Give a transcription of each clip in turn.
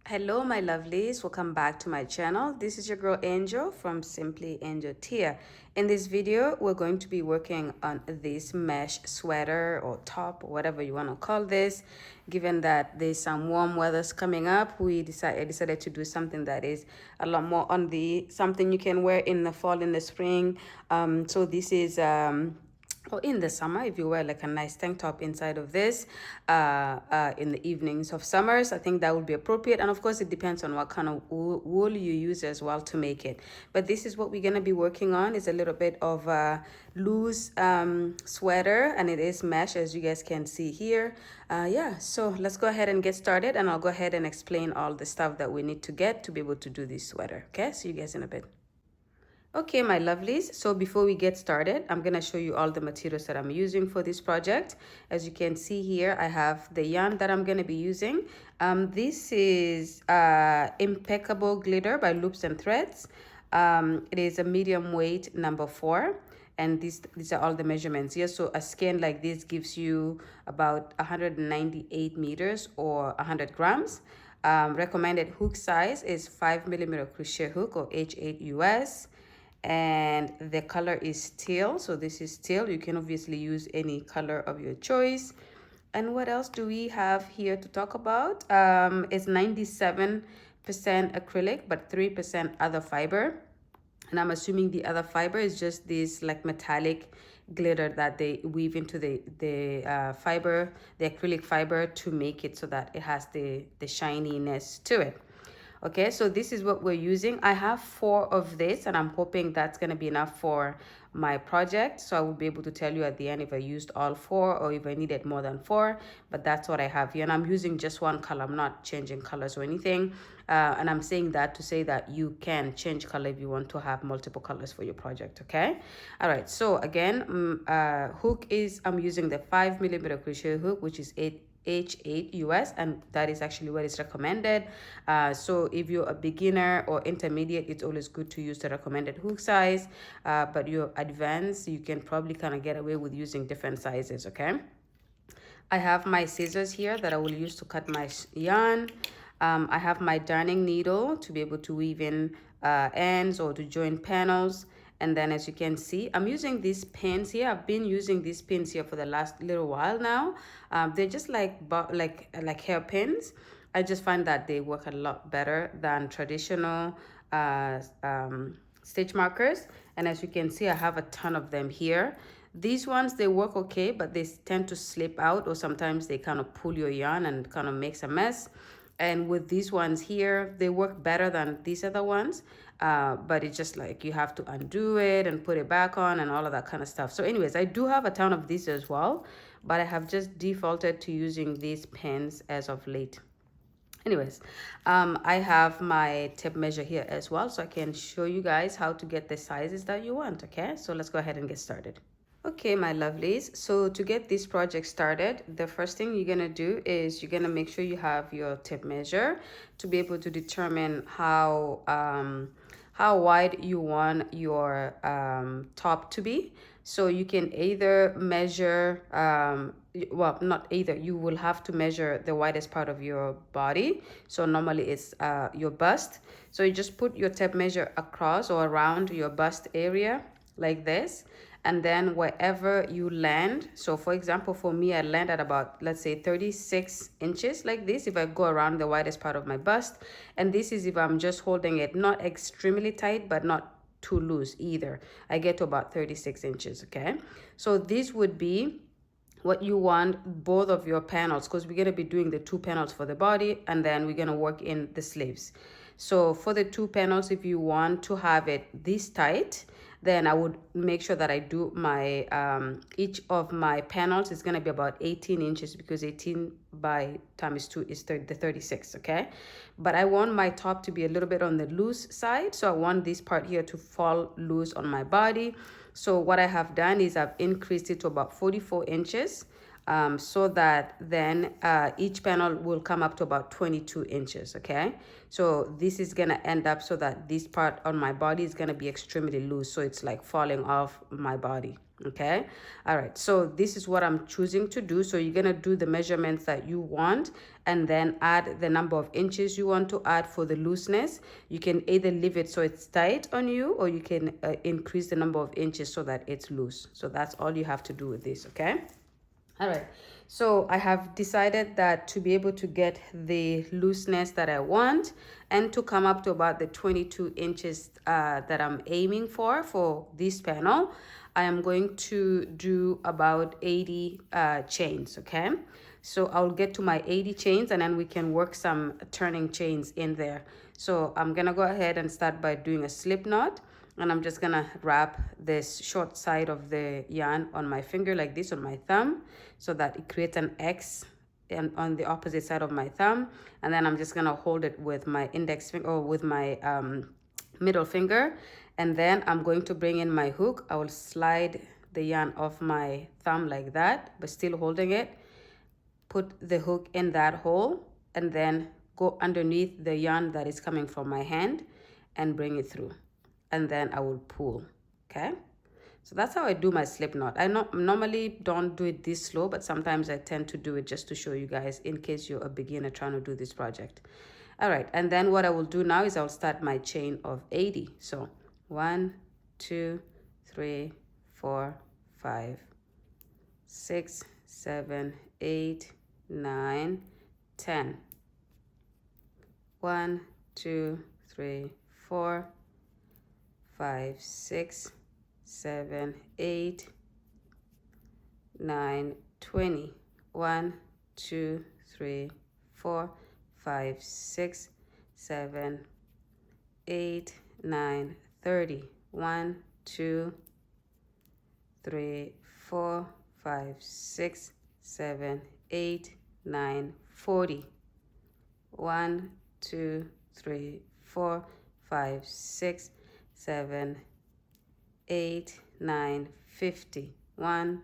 Hello my lovelies, welcome back to my channel. This is your girl Angel from Simply Angel Tia. In this video we're going to be working on this mesh sweater or top or whatever you want to call this. Given that there's some warm weather's coming up, I decided to do something that is a lot more on the something you can wear in the fall, in the spring. So this is or in the summer, if you wear like a nice tank top inside of this in the evenings of summers, I think that would be appropriate. And of course it depends on what kind of wool you use as well to make it. But this is what we're going to be working on. It's a little bit of a loose sweater, and it is mesh, as you guys can see here. Yeah, so let's go ahead and get started, and I'll go ahead and explain all the stuff that we need to get to be able to do this sweater. Okay, see you guys in a bit. Okay, my lovelies, so before we get started, I'm going to show you all the materials that I'm using for this project. As you can see here, I have the yarn that I'm going to be using. This is Impeccable Glitter by Loops and Threads. It is a medium weight number 4. And these are all the measurements here. So a skein like this gives you about 198 meters or 100 grams. Recommended hook size is 5mm crochet hook or H8 US. And the color is teal, so this is teal. You can obviously use any color of your choice. And what else do we have here to talk about? It's 97% acrylic but 3% other fiber, and I'm assuming the other fiber is just this like metallic glitter that they weave into the fiber, the acrylic fiber, to make it so that it has the shininess to it. Okay, so this is what we're using. I have 4 of this, and I'm hoping that's going to be enough for my project. So I will be able to tell you at the end if I used all 4 or if I needed more than 4. But that's what I have here, and I'm using just one color. I'm not changing colors or anything. And I'm saying that to say that you can change color if you want to have multiple colors for your project. Okay, all right. So again, hook is, I'm using the 5mm crochet hook, which is H8 US, and that is actually what is recommended. So if you're a beginner or intermediate, it's always good to use the recommended hook size, but you're advanced, you can probably kind of get away with using different sizes. Okay, I have my scissors here that I will use to cut my yarn. I have my darning needle to be able to weave in ends or to join panels. And then as you can see, I'm using these pins here. I've been using these pins here for the last little while now. They're just like hair pins. I just find that they work a lot better than traditional stitch markers. And as you can see, I have a ton of them here. These ones, they work okay, but they tend to slip out, or sometimes they kind of pull your yarn and kind of makes a mess. And with these ones here, they work better than these other ones, but it's just like you have to undo it and put it back on and all of that kind of stuff. So anyways, I do have a ton of these as well, but I have just defaulted to using these pens as of late. Anyways, I have my tape measure here as well, so I can show you guys how to get the sizes that you want. Okay, so let's go ahead and get started. Okay, my lovelies, so to get this project started, the first thing you're gonna do is you're gonna make sure you have your tape measure to be able to determine how wide you want your top to be. So you can either measure, well, not either, you will have to measure the widest part of your body. So normally it's your bust. So you just put your tape measure across or around your bust area like this, and then wherever you land, so for example, for me, I land at about, let's say 36 inches like this if I go around the widest part of my bust. And this is if I'm just holding it not extremely tight but not too loose either. I get to about 36 inches. Okay, so this would be what you want both of your panels, because we're going to be doing the 2 panels for the body, and then we're going to work in the sleeves. So for the 2 panels, if you want to have it this tight, then I would make sure that I do my each of my panels is going to be about 18 inches, because 18 by times 2 is the 36. Okay, but I want my top to be a little bit on the loose side, so I want this part here to fall loose on my body. So what I have done is I've increased it to about 44 inches so that then each panel will come up to about 22 inches, okay? So this is gonna end up so that this part on my body is gonna be extremely loose, so it's like falling off my body, okay? All right, so this is what I'm choosing to do. So you're gonna do the measurements that you want and then add the number of inches you want to add for the looseness. You can either leave it so it's tight on you, or you can increase the number of inches so that it's loose. So that's all you have to do with this, okay? All right, so I have decided that to be able to get the looseness that I want and to come up to about the 22 inches that I'm aiming for this panel, I am going to do about 80 chains, okay? So I'll get to my 80 chains and then we can work some turning chains in there. So I'm gonna go ahead and start by doing a slip knot. And I'm just gonna wrap this short side of the yarn on my finger like this, on my thumb, so that it creates an X and on the opposite side of my thumb. And then I'm just gonna hold it with my index finger, or with my middle finger. And then I'm going to bring in my hook. I will slide the yarn off my thumb like that, but still holding it. Put the hook in that hole and then go underneath the yarn that is coming from my hand and bring it through. And then I will pull, okay? So that's how I do my slip knot. I normally don't do it this slow, but sometimes I tend to do it just to show you guys in case you're a beginner trying to do this project. All right, and then what I will do now is I'll start my chain of 80. So 1, 2, 3, 4, 5, 6, 7, 8, 9, 10. 1, 2, 3, 4, 5, 6, 7, 8, 9, 20. 1, 2, 3, 4, 5, 6, 7, 8, 9, 30. 1, 2, 3, 4, 5, 6, 7, 8, 9, 40. 1, 2, 3, 4, 5, 6, 7, 8, 9, 50. 1,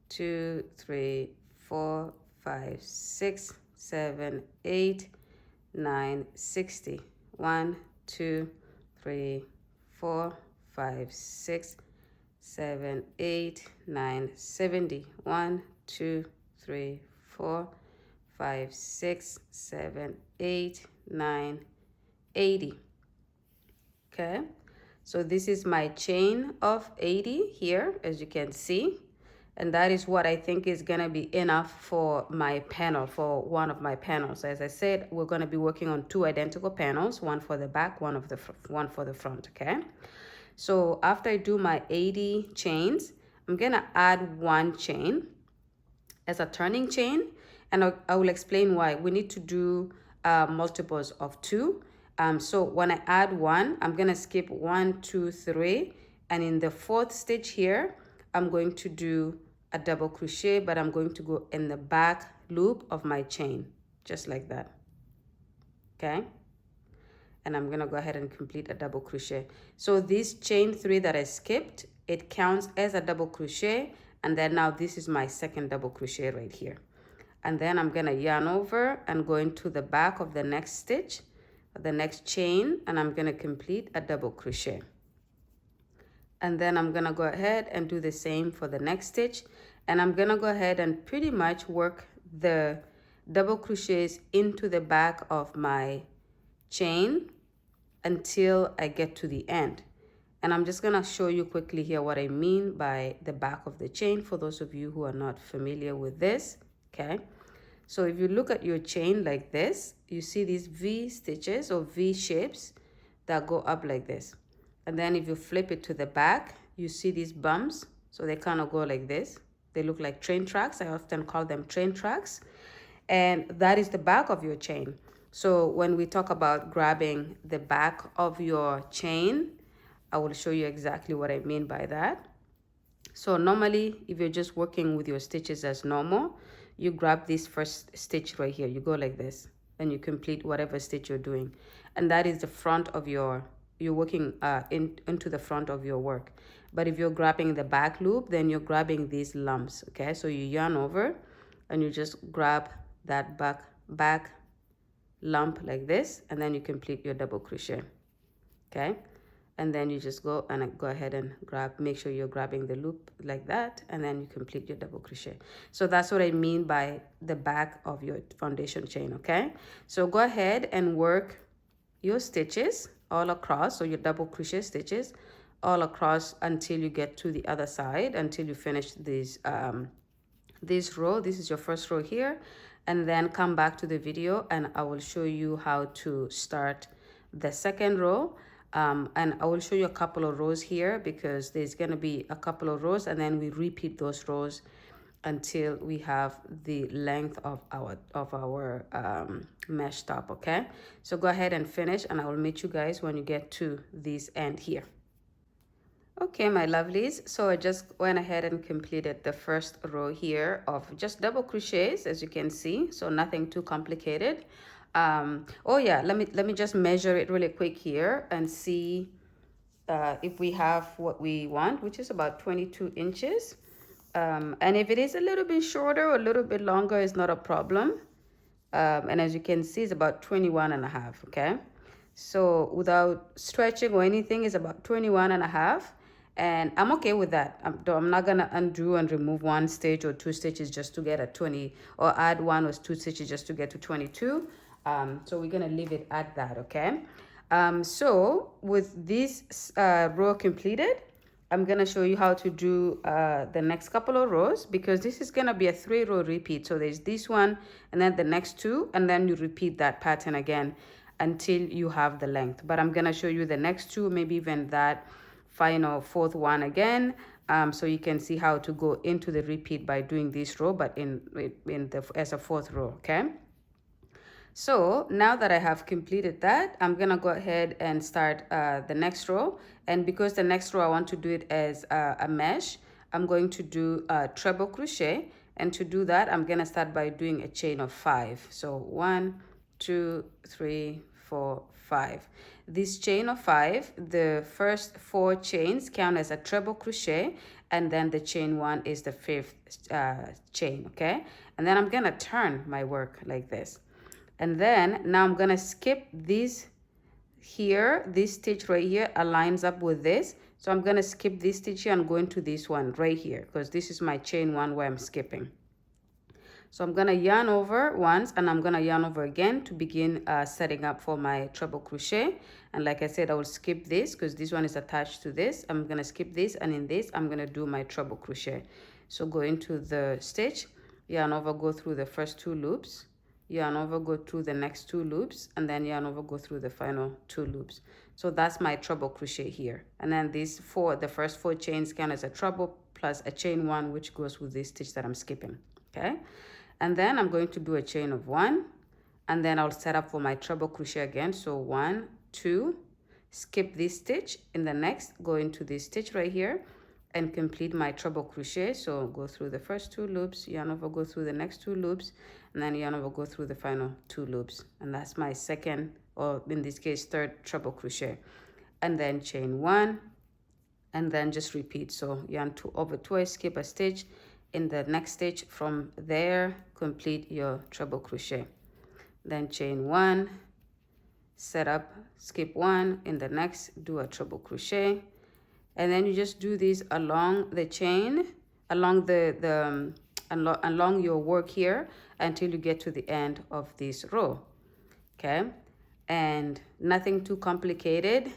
2, 3, 4, 5, 6, 7, 8, 9, 60. 1, 2, 3, 4, 5, 6, 7, 8, 9, 70. 1, 2, 3, 4, 5, 6, 7, 8, 9, 80. Okay, so this is my chain of 80 here, as you can see, and that is what I think is gonna be enough for my panel, for one of my panels. As I said, we're gonna be working on 2 identical panels, one for the back, one for the front. Okay, so after I do my 80 chains, I'm gonna add 1 chain as a turning chain, and I will explain why. We need to do multiples of 2. So when I add 1, I'm gonna skip 1, 2, 3, and in the 4th stitch here, I'm going to do a double crochet, but I'm going to go in the back loop of my chain, just like that, okay? And I'm gonna go ahead and complete a double crochet. So this chain 3 that I skipped, it counts as a double crochet, and then now this is my 2nd double crochet right here. And then I'm gonna yarn over and go into the back of the next stitch, the next chain, and I'm gonna complete a double crochet. And then I'm gonna go ahead and do the same for the next stitch, and I'm gonna go ahead and pretty much work the double crochets into the back of my chain until I get to the end. And I'm just gonna show you quickly here what I mean by the back of the chain for those of you who are not familiar with this, okay? So if you look at your chain like this, you see these V stitches or V shapes that go up like this. And then if you flip it to the back, you see these bumps. So they kind of go like this. They look like train tracks. I often call them train tracks. And that is the back of your chain. So when we talk about grabbing the back of your chain, I will show you exactly what I mean by that. So normally, if you're just working with your stitches as normal, you grab this first stitch right here. You go like this, and you complete whatever stitch you're doing. And that is the front of your, you're working into the front of your work. But if you're grabbing the back loop, then you're grabbing these lumps, okay? So you yarn over and you just grab that back lump like this, and then you complete your double crochet, okay? And then you just go ahead and make sure you're grabbing the loop like that, and then you complete your double crochet. So that's what I mean by the back of your foundation chain, okay? So go ahead and work your stitches all across, so your double crochet stitches all across until you get to the other side, until you finish this row. This is your first row here, and then come back to the video and I will show you how to start the second row. And I will show you a couple of rows here because there's going to be a couple of rows, and then we repeat those rows until we have the length of our mesh top, okay? So go ahead and finish, and I will meet you guys when you get to this end here. Okay, my lovelies, so I just went ahead and completed the first row here of just double crochets, as you can see, so nothing too complicated. Oh yeah, let me just measure it really quick here and see if we have what we want, which is about 22 inches. And if it is a little bit shorter or a little bit longer, it's not a problem. And as you can see, it's about 21 and a half, okay? So without stretching or anything, it's about 21 and a half. And I'm okay with that. I'm not gonna undo and remove one stitch or two stitches just to get a 20, or add one or two stitches just to get to 22. So we're gonna leave it at that, okay? So with this row completed, I'm gonna show you how to do the next couple of rows, because this is gonna be a 3-row repeat. So there's this one, and then the next two, and then you repeat that pattern again until you have the length. But I'm gonna show you the next two, maybe even that final fourth one again, so you can see how to go into the repeat by doing this row, but as a fourth row, okay? So now that I have completed that, I'm gonna go ahead and start the next row. And because the next row I want to do it as a mesh, I'm going to do a treble crochet. And to do that, I'm gonna start by doing a chain of 5. So 1, 2, 3, 4, 5. This chain of 5, the first 4 chains count as a treble crochet, and then the chain 1 is the 5th chain, okay? And then I'm gonna turn my work like this. And then now I'm gonna skip this here. This stitch right here aligns up with this, so I'm gonna skip this stitch here and go into this one right here, because this is my chain 1 where I'm skipping. So I'm gonna yarn over once, and I'm gonna yarn over again to begin setting up for my treble crochet. And like I said, I will skip this because this one is attached to this. I'm gonna skip this, and in this I'm gonna do my treble crochet. So go into the stitch, yarn over, go through the first 2 loops, yarn over, go through the next 2 loops, and then yarn over, go through the final 2 loops. So that's my treble crochet here. And then the first 4 chains count as a treble plus a chain 1, which goes with this stitch that I'm skipping, okay? And then I'm going to do a chain of 1, and then I'll set up for my treble crochet again. So 1, 2, skip this stitch, in the next go into this stitch right here and complete my treble crochet. So go through the first 2 loops, yarn over, go through the next 2 loops, and then yarn over, go through the final 2 loops. And that's my second, or in this case, third treble crochet. And then chain 1, and then just repeat. So yarn over twice, skip a stitch, in the next stitch from there, complete your treble crochet. Then chain 1, set up, skip 1, in the next do a treble crochet. And then you just do this along the chain, along along your work here until you get to the end of this row, okay? And nothing too complicated.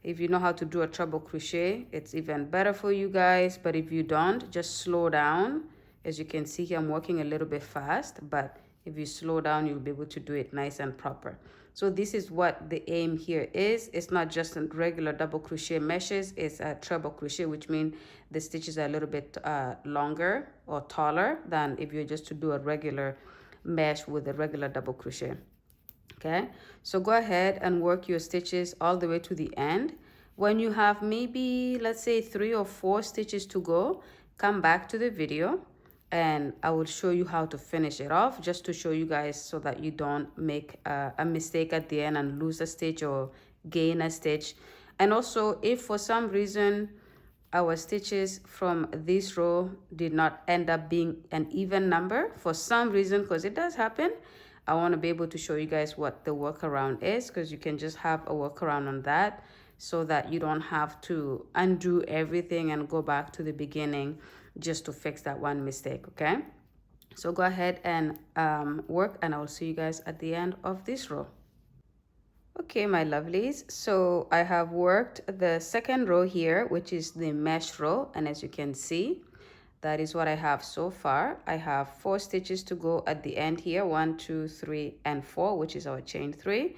If you know how to do a treble crochet, it's even better for you guys. But if you don't, just slow down. As you can see here, I'm working a little bit fast, but if you slow down, you'll be able to do it nice and proper. So this is what the aim here is. It's not just a regular double crochet meshes, it's a treble crochet, which means the stitches are a little bit longer or taller than if you're just to do a regular mesh with a regular double crochet. Okay, so go ahead and work your stitches all the way to the end. When you have maybe, let's say, 3 or 4 stitches to go, come back to the video and I will show you how to finish it off, just to show you guys so that you don't make a mistake at the end and lose a stitch or gain a stitch. And also, if for some reason our stitches from this row did not end up being an even number for some reason, because it does happen. I want to be able to show you guys what the workaround is, because you can just have a workaround on that so that you don't have to undo everything and go back to the beginning just to fix that one mistake. Okay, so go ahead and work, and I will see you guys at the end of this row. Okay, my lovelies, so I have worked the second row here, which is the mesh row, and as you can see, that is what I have so far. I have 4 stitches to go at the end here, 1, 2, 3, and 4, which is our chain 3.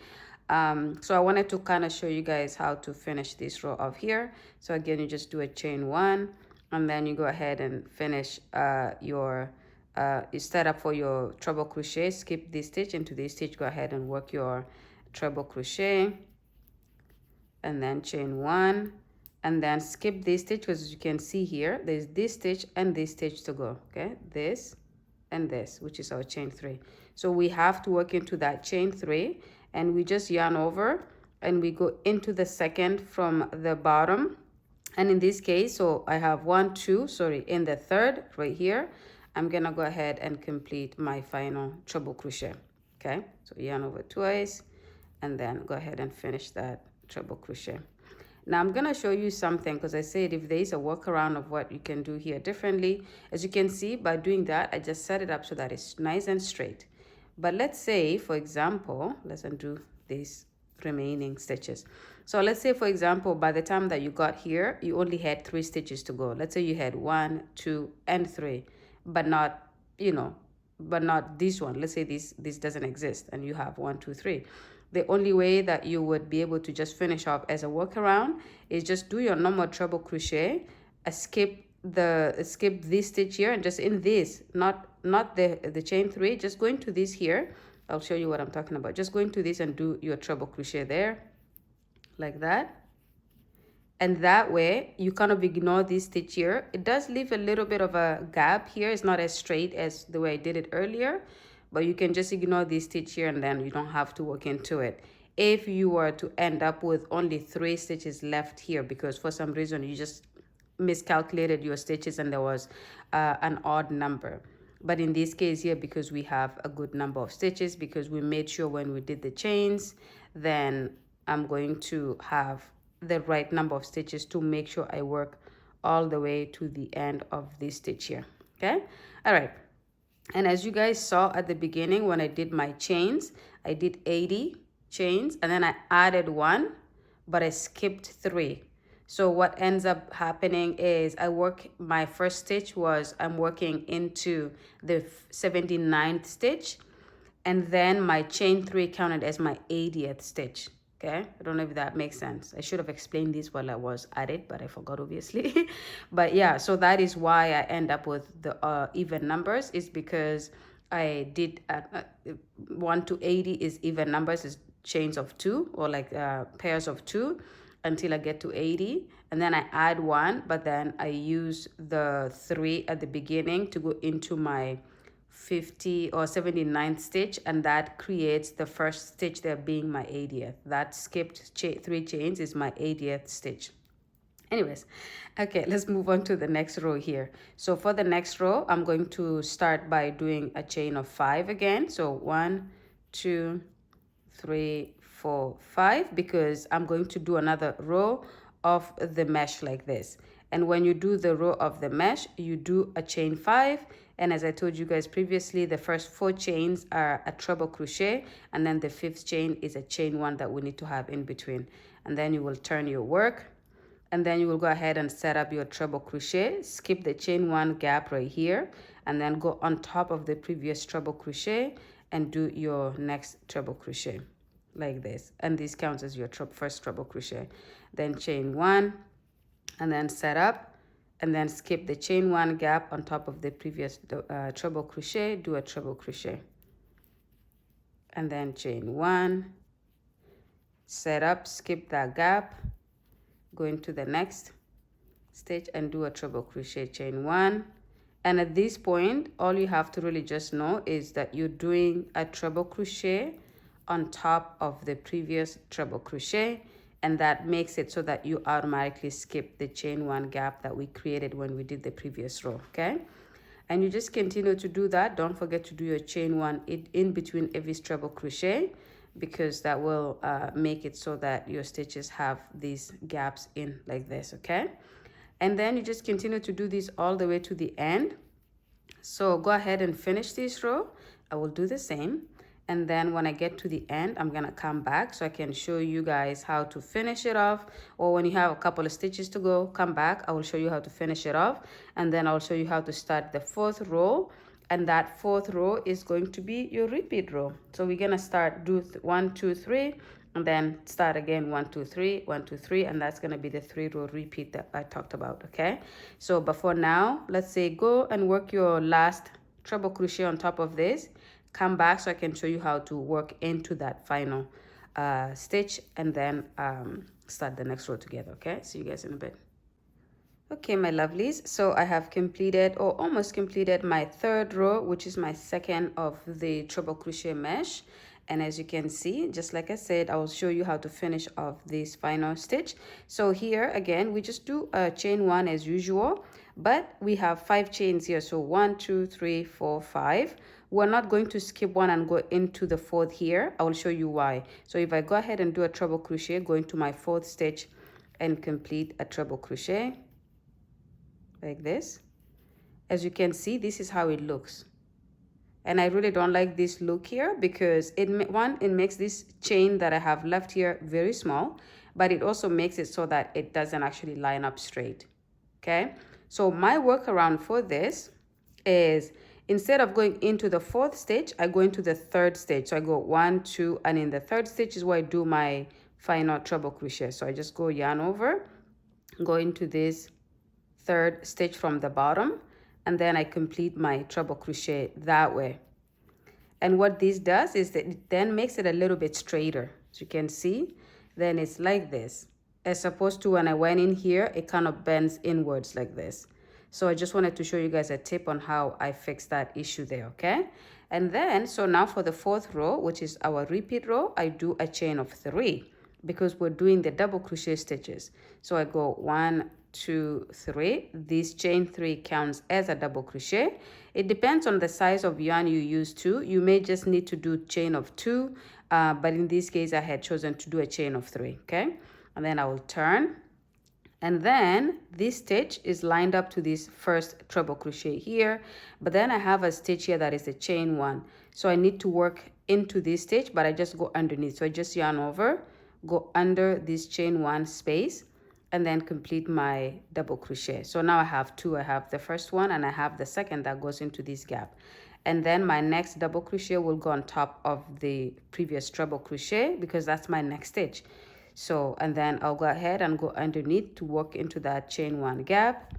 So I wanted to kind of show you guys how to finish this row of here. So again, you just do a chain 1, and then you go ahead and finish you start up for your treble crochet, skip this stitch into this stitch, go ahead and work your treble crochet, and then chain 1, and then skip this stitch, because as you can see here, there's this stitch and this stitch to go. Okay, this and this, which is our chain 3. So we have to work into that chain 3, and we just yarn over and we go into the second from the bottom. And in this case, so I have 1, 2, sorry, in the third right here, I'm gonna go ahead and complete my final treble crochet. Okay, so yarn over twice, and then go ahead and finish that treble crochet. Now I'm gonna show you something, because I said if there is a workaround of what you can do here differently. As you can see, by doing that, I just set it up so that it's nice and straight. But let's say, for example, let's undo these remaining stitches. So let's say, for example, by the time that you got here, you only had 3 stitches to go. Let's say you had 1, 2, and 3, but not, but not this one. Let's say this doesn't exist, and you have 1, 2, 3. The only way that you would be able to just finish off as a workaround is just do your normal treble crochet, skip this stitch here, and just in this, not the chain 3, just go into this here. I'll show you what I'm talking about. Just go into this and do your treble crochet there, like that. And that way you kind of ignore this stitch here. It does leave a little bit of a gap here. It's not as straight as the way I did it earlier, but you can just ignore this stitch here, and then you don't have to work into it. If you were to end up with only 3 stitches left here, because for some reason you just miscalculated your stitches and there was an odd number. But in this case here, because we have a good number of stitches, because we made sure when we did the chains, then I'm going to have the right number of stitches to make sure I work all the way to the end of this stitch here. Okay, all right. And as you guys saw at the beginning, when I did my chains, I did 80 chains, and then I added 1, but I skipped 3. So what ends up happening is my first stitch was I'm working into the 79th stitch, and then my chain 3 counted as my 80th stitch. Okay, I don't know if that makes sense. I should have explained this while I was at it, but I forgot, obviously. But yeah, so that is why I end up with the even numbers, is because I did 1 to 80 is even numbers, is chains of 2, or like pairs of 2, until I get to 80, and then I add 1, but then I use the 3 at the beginning to go into my 50 or 79th stitch, and that creates the first stitch there being my 80th. That skipped 3 chains is my 80th stitch. Anyways, okay, let's move on to the next row here. So for the next row, I'm going to start by doing a chain of 5 again. So 1, 2, 3, 4, 5, because I'm going to do another row of the mesh like this. And when you do the row of the mesh, you do a chain 5. And as I told you guys previously, the first 4 chains are a treble crochet, and then the 5th chain is a chain 1 that we need to have in between. And then you will turn your work, and then you will go ahead and set up your treble crochet, skip the chain 1 gap right here, and then go on top of the previous treble crochet and do your next treble crochet like this. And this counts as your first treble crochet. Then chain 1, and then set up, and then skip the chain 1 gap on top of the previous treble crochet, do a treble crochet, and then chain 1, set up, skip that gap, go into the next stitch and do a treble crochet, chain 1. And at this point, all you have to really just know is that you're doing a treble crochet on top of the previous treble crochet, and that makes it so that you automatically skip the chain one gap that we created when we did the previous row. Okay, and you just continue to do that. Don't forget to do your chain one in between every treble crochet, because that will make it so that your stitches have these gaps in like this. Okay, and then you just continue to do this all the way to the end. So go ahead and finish this row. I will do the same, and then when I get to the end, I'm gonna come back so I can show you guys how to finish it off. Or when you have a couple of stitches to go, come back, I will show you how to finish it off, and then I'll show you how to start the fourth row. And that fourth row is going to be your repeat row. So we're gonna start, do 1 2 3, and then start again 1 2 3 1 2 3, and that's going to be the 3-row repeat that I talked about. Okay, so before now, let's say go and work your last treble crochet on top of this, come back so I can show you how to work into that final stitch, and then start the next row together. Okay, see you guys in a bit. Okay, my lovelies, so I have completed or almost completed my third row, which is my second of the treble crochet mesh. And as you can see, just like I said, I will show you how to finish off this final stitch. So here again, we just do a chain one as usual, but we have 5 chains here. So 1 2 3 4 5. We're not going to skip one and go into the fourth here. I will show you why. So if I go ahead and do a treble crochet, go into my fourth stitch and complete a treble crochet like this. As you can see, this is how it looks. And I really don't like this look here, because it makes this chain that I have left here very small, but it also makes it so that it doesn't actually line up straight. Okay, so my workaround for this is, instead of going into the fourth stitch, I go into the third stitch. So I go 1 2, and in the third stitch is where I do my final treble crochet. So I just go yarn over, go into this third stitch from the bottom, and then I complete my treble crochet that way. And what this does is that it then makes it a little bit straighter. As you can see, then it's like this, as opposed to when I went in here, it kind of bends inwards like this. So I just wanted to show you guys a tip on how I fixed that issue there. Okay, and then so now for the fourth row, which is our repeat row, I do a chain of 3, because we're doing the double crochet stitches. So I go 1 2 3. This chain 3 counts as a double crochet. It depends on the size of yarn you use too. You may just need to do chain of 2, but in this case I had chosen to do a chain of 3. Okay, and then I will turn, and then this stitch is lined up to this first treble crochet here, but then I have a stitch here that is a chain 1. So I need to work into this stitch, but I just go underneath. So I just yarn over, go under this chain 1 space, and then complete my double crochet. So now I have 2. I have the first one, and I have the second that goes into this gap. And then my next double crochet will go on top of the previous treble crochet, because that's my next stitch. So, and then I'll go ahead and go underneath to work into that chain 1 gap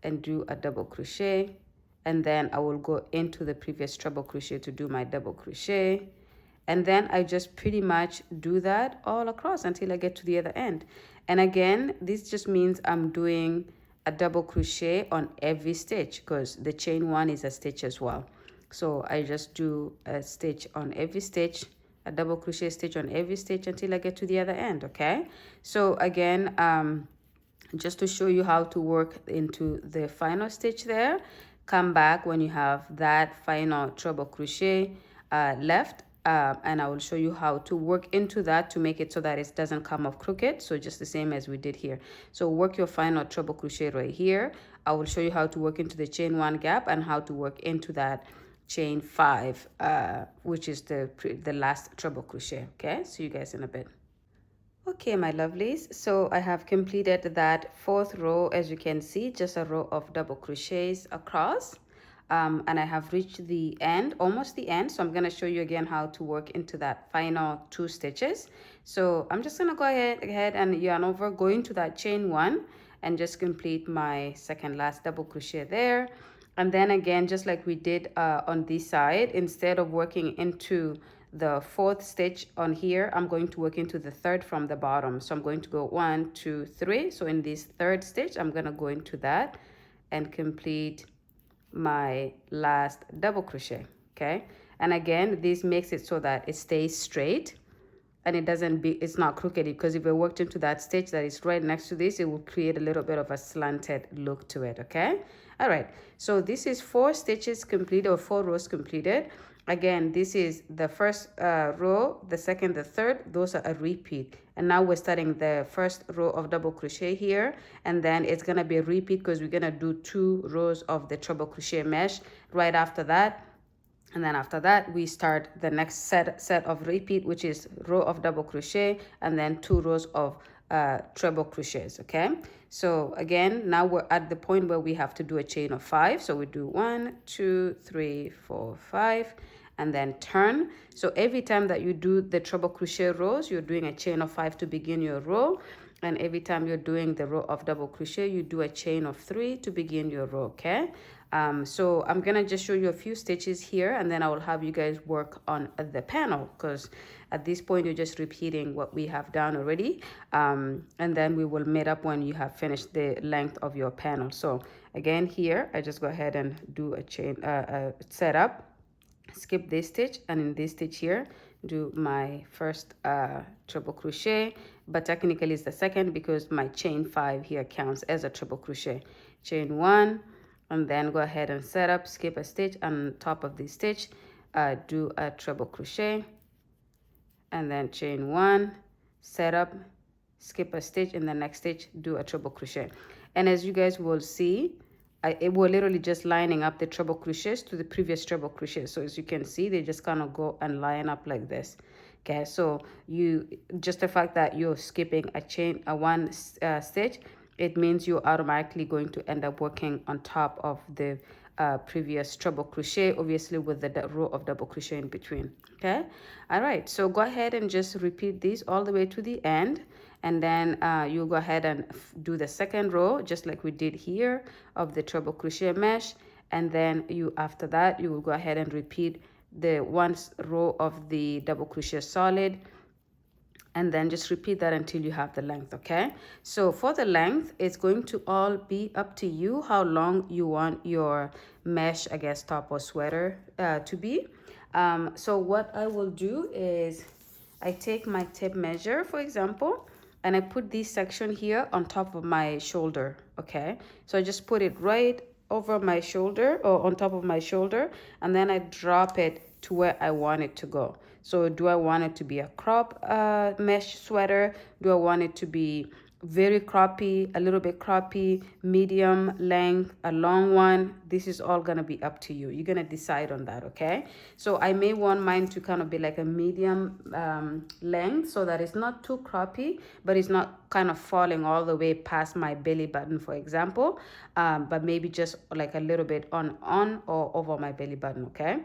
and do a double crochet. And then I will go into the previous treble crochet to do my double crochet. And then I just pretty much do that all across until I get to the other end. And again, this just means I'm doing a double crochet on every stitch, because the chain 1 is a stitch as well. So I just do a stitch on every stitch, a double crochet stitch on every stitch until I get to the other end. Okay, so again, just to show you how to work into the final stitch there, come back when you have that final treble crochet left, and I will show you how to work into that to make it so that it doesn't come off crooked. So just the same as we did here. So work your final treble crochet right here. I will show you how to work into the chain 1 gap and how to work into that chain 5, which is the last treble crochet. Okay, see you guys in a bit. Okay, my lovelies, so I have completed that fourth row. As you can see, just a row of double crochets across, and I have reached the end, almost the end. So I'm going to show you again how to work into that final 2 stitches. So I'm just going to go ahead and yarn over, go into that chain 1, and just complete my second last double crochet there. And then again, just like we did on this side, instead of working into the 4th stitch on here, I'm going to work into the 3rd from the bottom. So I'm going to go 1 2 3. So in this 3rd stitch, I'm going to go into that and complete my last double crochet. Okay, and again, this makes it so that it stays straight. and it's not crooked, because if I worked into that stitch that is right next to this, it will create a little bit of a slanted look to it. Okay, all right, so this is 4 stitches completed, or 4 rows completed. Again, this is the first row, the second, the third, those are a repeat. And now we're starting the first row of double crochet here, and then it's gonna be a repeat because we're gonna do 2 rows of the treble crochet mesh right after that. And then after that, we start the next set of repeat, which is row of double crochet and then 2 rows of treble crochets. Okay, so again, now we're at the point where we have to do a chain of 5. So we do 1, 2, 3, 4, 5, and then turn. So every time that you do the treble crochet rows, you're doing a chain of 5 to begin your row. And every time you're doing the row of double crochet, you do a chain of 3 to begin your row. Okay, so I'm gonna just show you a few stitches here, and then I will have you guys work on the panel, because at this point you're just repeating what we have done already, and then we will meet up when you have finished the length of your panel. So again, here I just go ahead and do a chain setup, skip this stitch, and in this stitch here do my first treble crochet, but technically it's the second because my chain 5 here counts as a treble crochet. Chain 1, and then go ahead and set up, skip a stitch, and on top of this stitch do a treble crochet, and then chain 1, set up, skip a stitch, in the next stitch do a treble crochet. And as you guys will see, it will literally just lining up the treble crochets to the previous treble crochets. So as you can see, they just kind of go and line up like this. Okay, so just the fact that you're skipping a one stitch, it means you're automatically going to end up working on top of the previous treble crochet, obviously with the row of double crochet in between. Okay, all right, so go ahead and just repeat these all the way to the end, and then you go ahead and do the second row just like we did here of the treble crochet mesh, and then after that you will go ahead and repeat the one row of the double crochet solid, and then just repeat that until you have the length. Okay, so for the length, it's going to all be up to you how long you want your mesh, I guess, top or sweater to be. So what I will do is I take my tape measure, for example, and I put this section here on top of my shoulder. Okay, so I just put it right over my shoulder, or on top of my shoulder, and then I drop it to where I want it to go. So do I want it to be a crop mesh sweater? Do I want it to be very croppy, a little bit croppy, medium length, a long one? This is all gonna be up to you. You're gonna decide on that. Okay, so I may want mine to kind of be like a medium length, so that it's not too croppy, but it's not kind of falling all the way past my belly button, for example, but maybe just like a little bit on or over my belly button. Okay,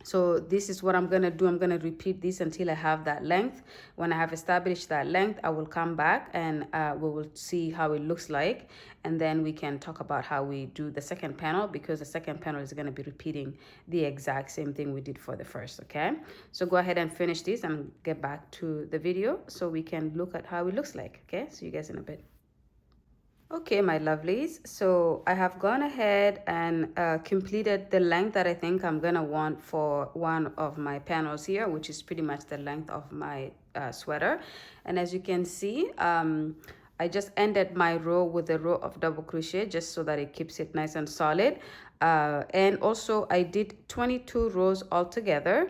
so this is what I'm going to do. I'm going to repeat this until I have that length. When I have established that length, I will come back and we will see how it looks like. And then we can talk about how we do the second panel, because the second panel is going to be repeating the exact same thing we did for the first. Okay, so go ahead and finish this and get back to the video so we can look at how it looks like. Okay, see you guys in a bit. Okay, my lovelies, so I have gone ahead and completed the length that I think I'm gonna want for one of my panels here, which is pretty much the length of my sweater. And as you can see, I just ended my row with a row of double crochet just so that it keeps it nice and solid. And also I did 22 rows altogether.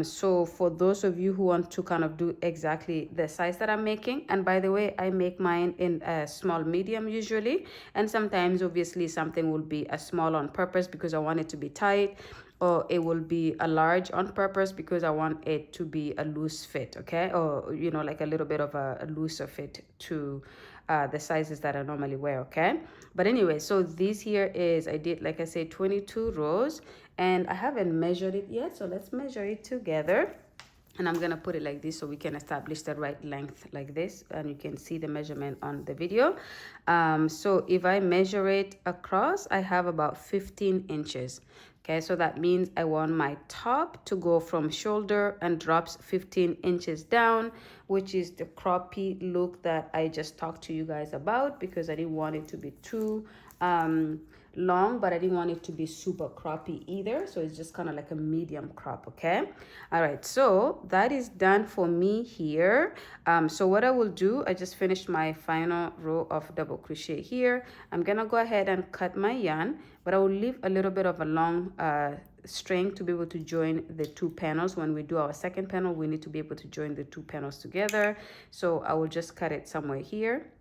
So for those of you who want to kind of do exactly the size that I'm making, and by the way, I make mine in a small medium usually, and sometimes obviously something will be a small on purpose because I want it to be tight, or it will be a large on purpose because I want it to be a loose fit. Okay, or you know, like a little bit of a looser fit to the sizes that I normally wear. Okay, but anyway, so this here is, I did, like I said, 22 rows, and I haven't measured it yet, so let's measure it together. And I'm gonna put it like this so we can establish the right length like this, and you can see the measurement on the video. So if I measure it across, I have about 15 inches. Okay, so that means I want my top to go from shoulder and drops 15 inches down, which is the croppy look that I just talked to you guys about, because I didn't want it to be too long, but I didn't want it to be super croppy either. So it's just kind of like a medium crop, okay? All right, so that is done for me here. So what I will do, I just finished my final row of double crochet here. I'm gonna go ahead and cut my yarn, but I will leave a little bit of a long string to be able to join the two panels. When we do our second panel, we need to be able to join the two panels together. So I will just cut it somewhere here.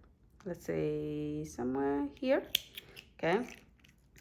Let's say somewhere here, okay?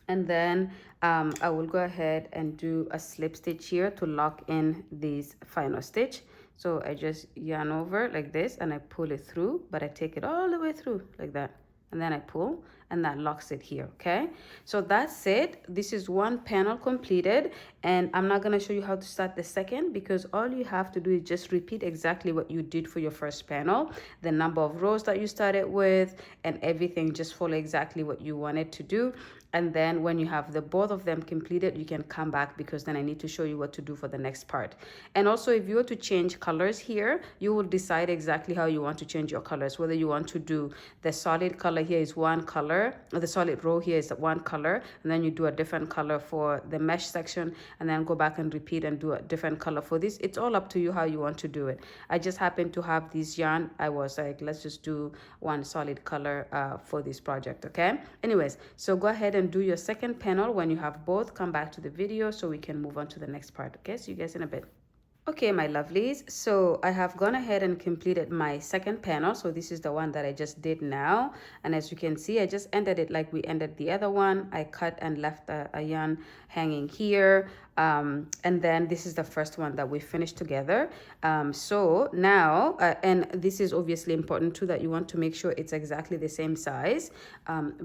And then I will go ahead and do a slip stitch here to lock in this final stitch. So I just yarn over like this and I pull it through, but I take it all the way through like that. And then I pull and that locks it here, okay? So that's it. This is one panel completed, and I'm not gonna show you how to start the second because all you have to do is just repeat exactly what you did for your first panel, the number of rows that you started with and everything, just follow exactly what you wanted to do. And then when you have the both of them completed, you can come back because then I need to show you what to do for the next part. And also if you were to change colors here, you will decide exactly how you want to change your colors, whether you want to do the solid color here is one color, or the solid row here is one color, and then you do a different color for the mesh section, and then go back and repeat and do a different color for this. It's all up to you how you want to do it. I just happen to have this yarn. I was like, let's just do one solid color for this project, okay? Anyways, so go ahead and do your second panel. When you have both, come back to the video so we can move on to the next part, okay? See you guys in a bit. Okay, my lovelies, so I have gone ahead and completed my second panel. So this is the one that I just did now, and as you can see, I just ended it like we ended the other one. I cut and left a yarn hanging here, and then this is the first one that we finished together. So now, and this is obviously important too, that you want to make sure it's exactly the same size,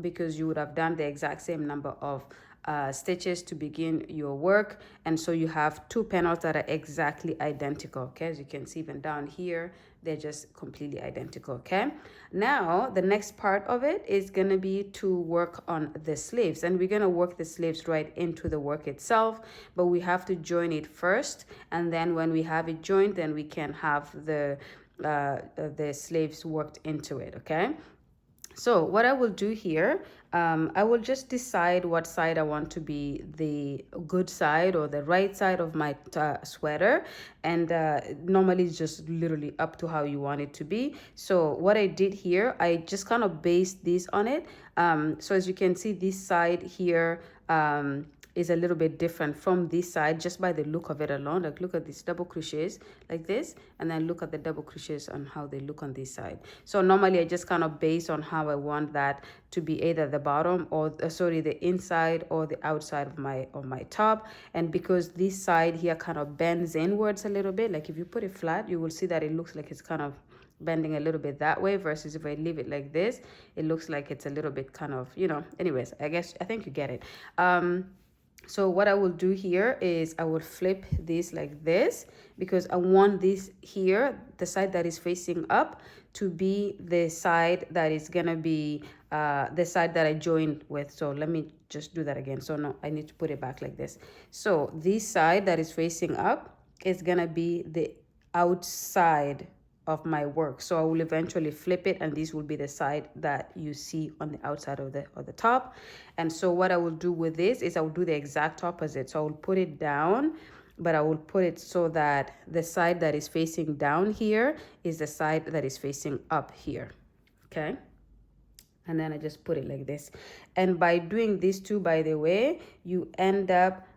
because you would have done the exact same number of stitches to begin your work, and so you have two panels that are exactly identical, okay? As you can see, even down here, they're just completely identical, okay? Now the next part of it is going to be to work on the sleeves, and we're going to work the sleeves right into the work itself, but we have to join it first, and then when we have it joined, then we can have the sleeves worked into it, okay? So what I will do here, I will just decide what side I want to be the good side or the right side of my sweater. And normally it's just literally up to how you want it to be. So what I did here, I just kind of based this on it. So as you can see, this side here, is a little bit different from this side just by the look of it alone. Like look at these double crochets like this, and then look at the double crochets on how they look on this side. So normally I just kind of base on how I want that to be, either the bottom or the inside or the outside of my top. And because this side here kind of bends inwards a little bit, like if you put it flat, you will see that it looks like it's kind of bending a little bit that way, versus if I leave it like this, it looks like it's a little bit kind of, you know, anyways, I think you get it. So what I will do here is I will flip this like this, because I want this here, the side that is facing up, to be the side that is gonna be the side that I joined with. So let me just do that again. So no, I need to put it back like this. So this side that is facing up is gonna be the outside of my work. So I will eventually flip it, and this will be the side that you see on the outside of the top. And so what I will do with this is I will do the exact opposite. So I will put it down, but I will put it so that the side that is facing down here is the side that is facing up here, okay? And then I just put it like this. And by doing these two, by the way, you end up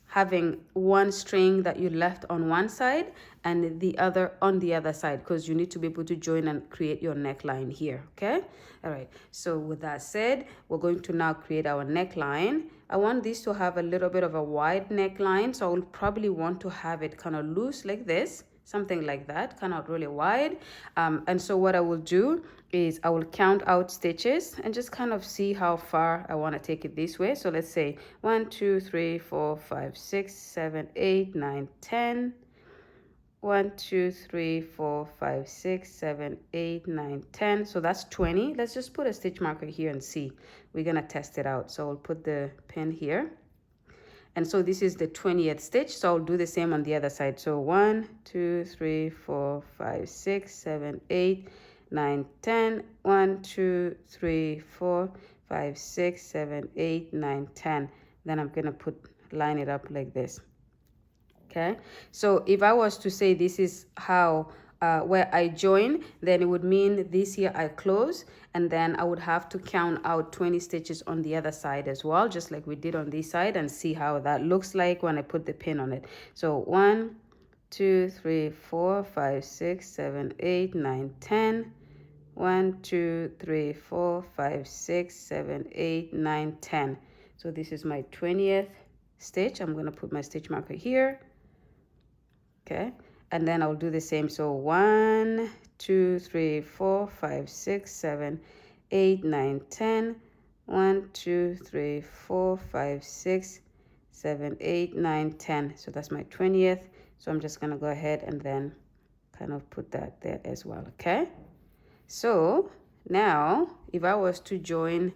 having one string that you left on one side and the other on the other side, because you need to be able to join and create your neckline here, okay? All right, so with that said, we're going to now create our neckline. I want this to have a little bit of a wide neckline, so I will probably want to have it kind of loose like this, something like that, kind of really wide. And so what I will do is I will count out stitches and just kind of see how far I want to take it this way. So let's say 1 2 3 4 5 6 7 8 9 10. 1 2 3 4 5 6 7 8 9 10. So that's 20. Let's just put a stitch marker here and see. We're gonna test it out. So I'll put the pin here. And so this is the 20th stitch. So I'll do the same on the other side. So 1 2 3 4 5 6 7 8 9 10. 1 2 3 4 5, 6, 7, 8, 9, 10. Then I'm gonna line it up like this. Okay, so if I was to say this is how where I join, then it would mean this here I close, and then I would have to count out 20 stitches on the other side as well, just like we did on this side, and see how that looks like when I put the pin on it. So 1, 2, 3, 4, 5, 6, 7, 8, 9, 10. 1, 2, 3, 4, 5, 6, 7, 8, 9, 10. So this is my 20th stitch. I'm going to put my stitch marker here. Okay, and then I'll do the same. So 1, 2, 3, 4, 5, 6, 7, 8, 9, 10. 1, 2, 3, 4, 5, 6, 7, 8, 9, 10. So that's my 20th. So I'm just going to go ahead and then kind of put that there as well. Okay, so now if I was to join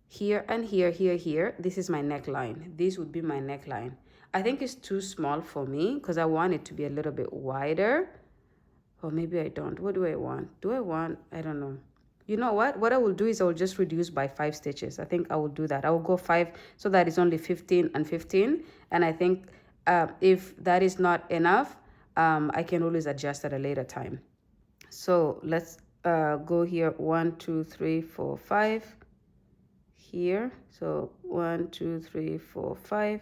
here and here, here, this is my neckline. This would be my neckline. I think it's too small for me because I want it to be a little bit wider. Or maybe I don't. What do I want? I don't know. You know what I will do is I will just reduce by 5 stitches. I think I will do that. I will go 5 so that it's only 15 and 15. And I think if that is not enough, I can always adjust at a later time. So let's go here. 1, 2, 3, 4, 5 here. So 1, 2, 3, 4, 5.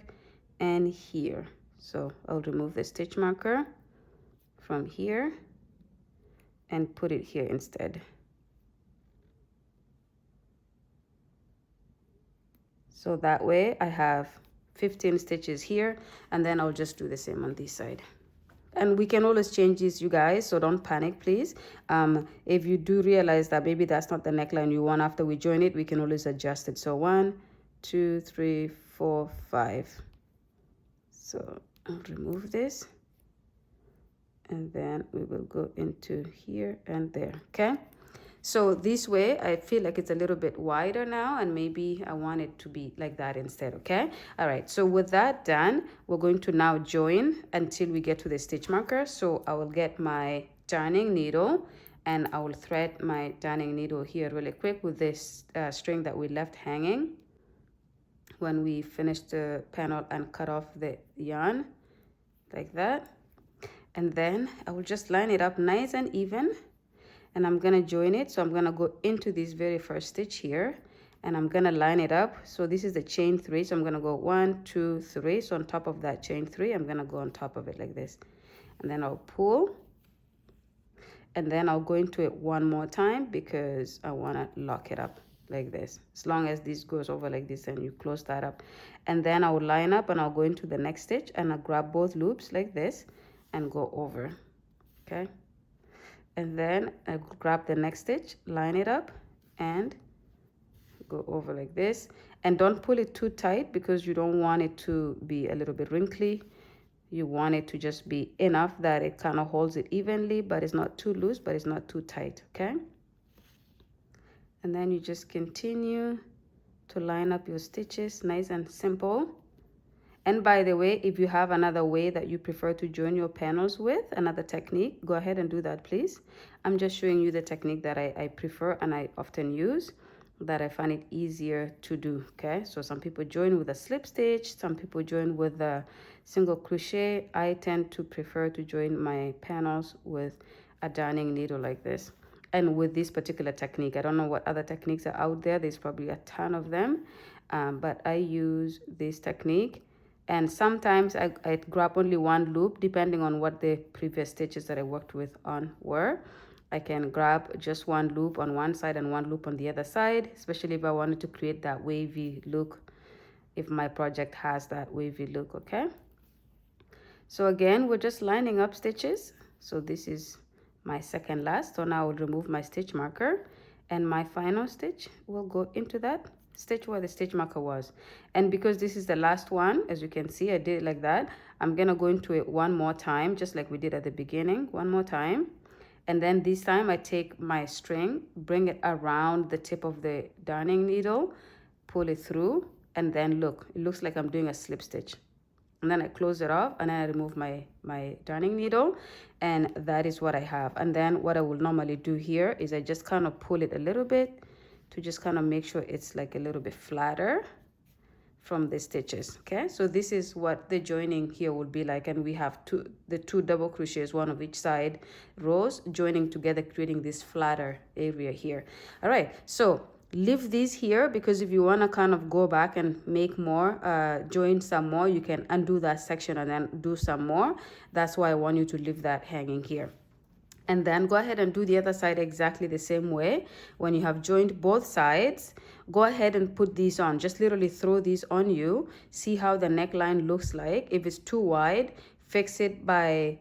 And here. So I'll remove the stitch marker from here and put it here instead. So that way I have 15 stitches here, and then I'll just do the same on this side. And we can always change this, you guys, so don't panic, please. If you do realize that maybe that's not the neckline you want after we join it, we can always adjust it. So 1, 2, 3, 4, 5. So I'll remove this, and then we will go into here and there. Okay, so this way I feel like it's a little bit wider now, and maybe I want it to be like that instead. Okay, all right, so with that done, we're going to now join until we get to the stitch marker. So I will get my darning needle, and I will thread my darning needle here really quick with this string that we left hanging when we finished the panel and cut off the yarn like that. And then I will just line it up nice and even, and I'm gonna join it. So I'm gonna go into this very first stitch here, and I'm gonna line it up. So this is the chain 3, so I'm gonna go 1, 2, 3. So on top of that chain 3, I'm gonna go on top of it like this, and then I'll pull, and then I'll go into it one more time because I want to lock it up like this. As long as this goes over like this, and you close that up, and then I will line up and I'll go into the next stitch, and I'll grab both loops like this and go over. Okay, and then I grab the next stitch, line it up, and go over like this. And don't pull it too tight because you don't want it to be a little bit wrinkly. You want it to just be enough that it kind of holds it evenly, but it's not too loose, but it's not too tight. Okay, and then you just continue to line up your stitches, nice and simple. And by the way, if you have another way that you prefer to join your panels with, another technique, go ahead and do that, please. I'm just showing you the technique that I prefer and I often use, that I find it easier to do. Okay, so some people join with a slip stitch, some people join with a single crochet. I tend to prefer to join my panels with a darning needle like this, and with this particular technique. I don't know what other techniques are out there. There's probably a ton of them, but I use this technique. And sometimes I grab only one loop depending on what the previous stitches that I worked with on were. I can grab just one loop on one side and one loop on the other side, especially if I wanted to create that wavy look, if my project has that wavy look. Okay, so again, we're just lining up stitches. So this is my second last. So now I'll remove my stitch marker, and my final stitch will go into that stitch where the stitch marker was. And because this is the last one, as you can see, I did it like that. I'm gonna go into it one more time, just like we did at the beginning, one more time. And then this time I take my string, bring it around the tip of the darning needle, pull it through, and then look, it looks like I'm doing a slip stitch. And then I close it off, and then I remove my darning needle, and that is what I have. And then what I will normally do here is I just kind of pull it a little bit to just kind of make sure it's like a little bit flatter from the stitches. Okay, so this is what the joining here would be like, and we have the two double crochets, one of each side rows, joining together, creating this flatter area here. All right, so leave these here, because if you want to kind of go back and make more, join some more, you can undo that section and then do some more. That's why I want you to leave that hanging here. And then go ahead and do the other side exactly the same way. When you have joined both sides, go ahead and put these on. Just literally throw these on you. See how the neckline looks like. If it's too wide, fix it by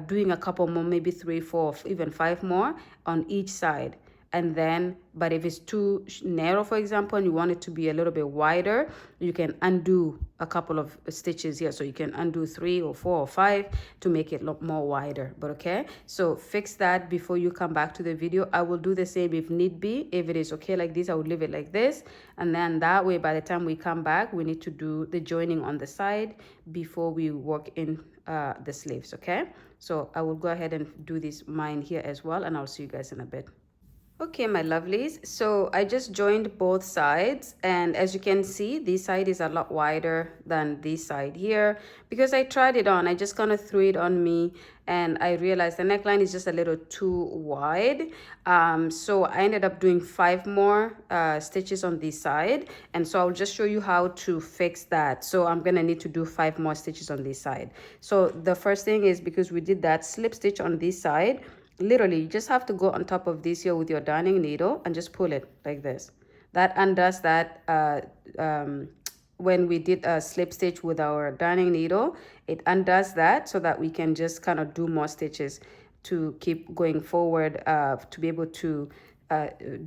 doing a couple more, maybe 3, 4, even 5 more on each side. And then, but if it's too narrow, for example, and you want it to be a little bit wider, you can undo a couple of stitches here. So you can undo 3 or 4 or 5 to make it look more wider. But okay, so fix that before you come back to the video. I will do the same if need be. If it is okay like this, I would leave it like this. And then that way, by the time we come back, we need to do the joining on the side before we work in the sleeves. Okay, so I will go ahead and do this mine here as well, and I'll see you guys in a bit. Okay, my lovelies, so I just joined both sides, and as you can see, this side is a lot wider than this side here, because I tried it on. I just kind of threw it on me, and I realized the neckline is just a little too wide. So I ended up doing 5 more stitches on this side, and so I'll just show you how to fix that. So I'm gonna need to do 5 more stitches on this side. So the first thing is, because we did that slip stitch on this side, literally you just have to go on top of this here with your darning needle and just pull it like this. That undoes that. When we did a slip stitch with our darning needle, it undoes that, so that we can just kind of do more stitches to keep going forward, to be able to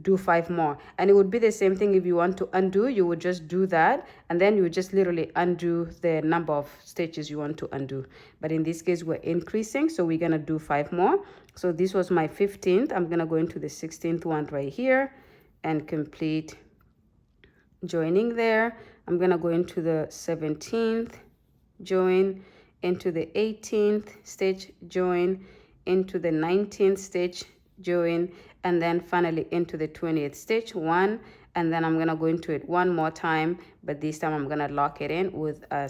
do 5 more. And it would be the same thing if you want to undo. You would just do that, and then you would just literally undo the number of stitches you want to undo. But in this case, we're increasing, so we're gonna do 5 more. So this was my 15th. I'm gonna go into the 16th one right here and complete joining there. I'm gonna go into the 17th, join, into the 18th stitch, join, into the 19th stitch, join, and then finally into the 20th stitch, 1, and then I'm gonna go into it one more time, but this time I'm gonna lock it in with a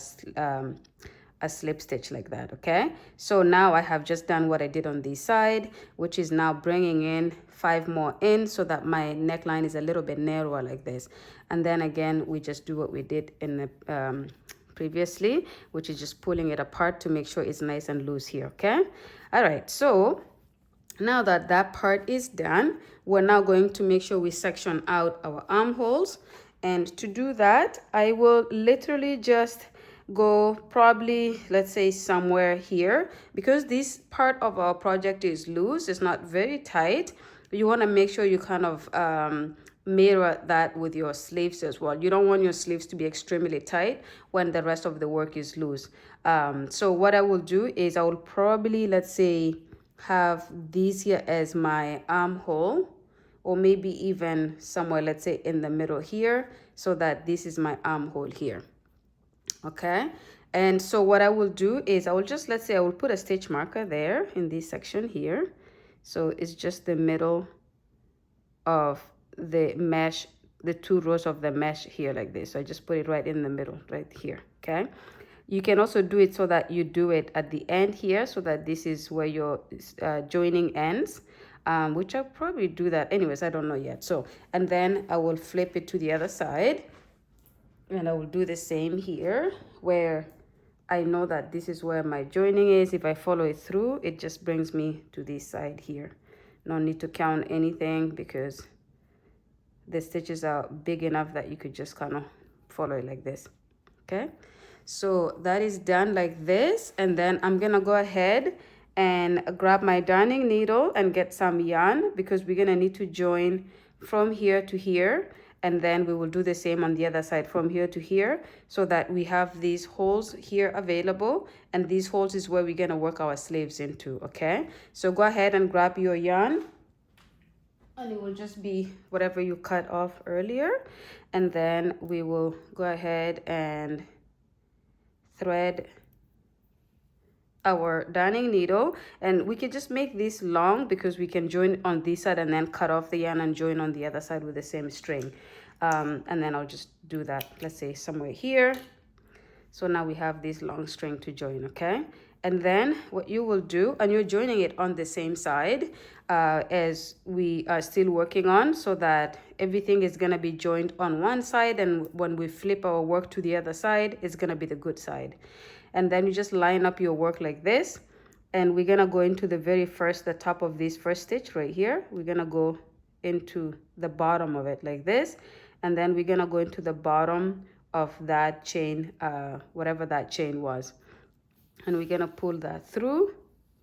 slip stitch like that. Okay, so now I have just done what I did on this side, which is now bringing in 5 more in, so that my neckline is a little bit narrower like this. And then again, we just do what we did in the previously, which is just pulling it apart to make sure it's nice and loose here. Okay, all right, so now that that part is done, we're now going to make sure we section out our armholes. And to do that, I will literally just go probably, let's say, somewhere here, because this part of our project is loose, it's not very tight. You want to make sure you kind of mirror that with your sleeves as well. You don't want your sleeves to be extremely tight when the rest of the work is loose. So what I will do is I will probably, let's say, have these here as my armhole, or maybe even somewhere, let's say, in the middle here, so that this is my armhole here. Okay, and so what I will do is I will just, let's say, I will put a stitch marker there in this section here. So it's just the middle of the mesh, the 2 rows of the mesh here like this. So I just put it right in the middle right here. Okay, you can also do it so that you do it at the end here, so that this is where your joining ends, which I'll probably do that anyways, I don't know yet. So, and then I will flip it to the other side, and I will do the same here, where I know that this is where my joining is. If I follow it through, it just brings me to this side here. No need to count anything, because the stitches are big enough that you could just kind of follow it like this. Okay, so that is done like this. And then I'm gonna go ahead and grab my darning needle and get some yarn, because we're gonna need to join from here to here, and then we will do the same on the other side from here to here, so that we have these holes here available, and these holes is where we're gonna work our sleeves into. Okay, so go ahead and grab your yarn, and it will just be whatever you cut off earlier, and then we will go ahead and thread our darning needle, and we can just make this long because we can join on this side and then cut off the yarn and join on the other side with the same string. And then I'll just do that, let's say somewhere here. So now we have this long string to join, okay? And then what you will do, and you're joining it on the same side as we are still working on, so that everything is gonna be joined on one side, and when we flip our work to the other side, it's gonna be the good side. And then you just line up your work like this, and we're gonna go into the top of this first stitch right here. We're gonna go into the bottom of it like this, and then we're gonna go into the bottom of that chain, whatever that chain was, and we're gonna pull that through,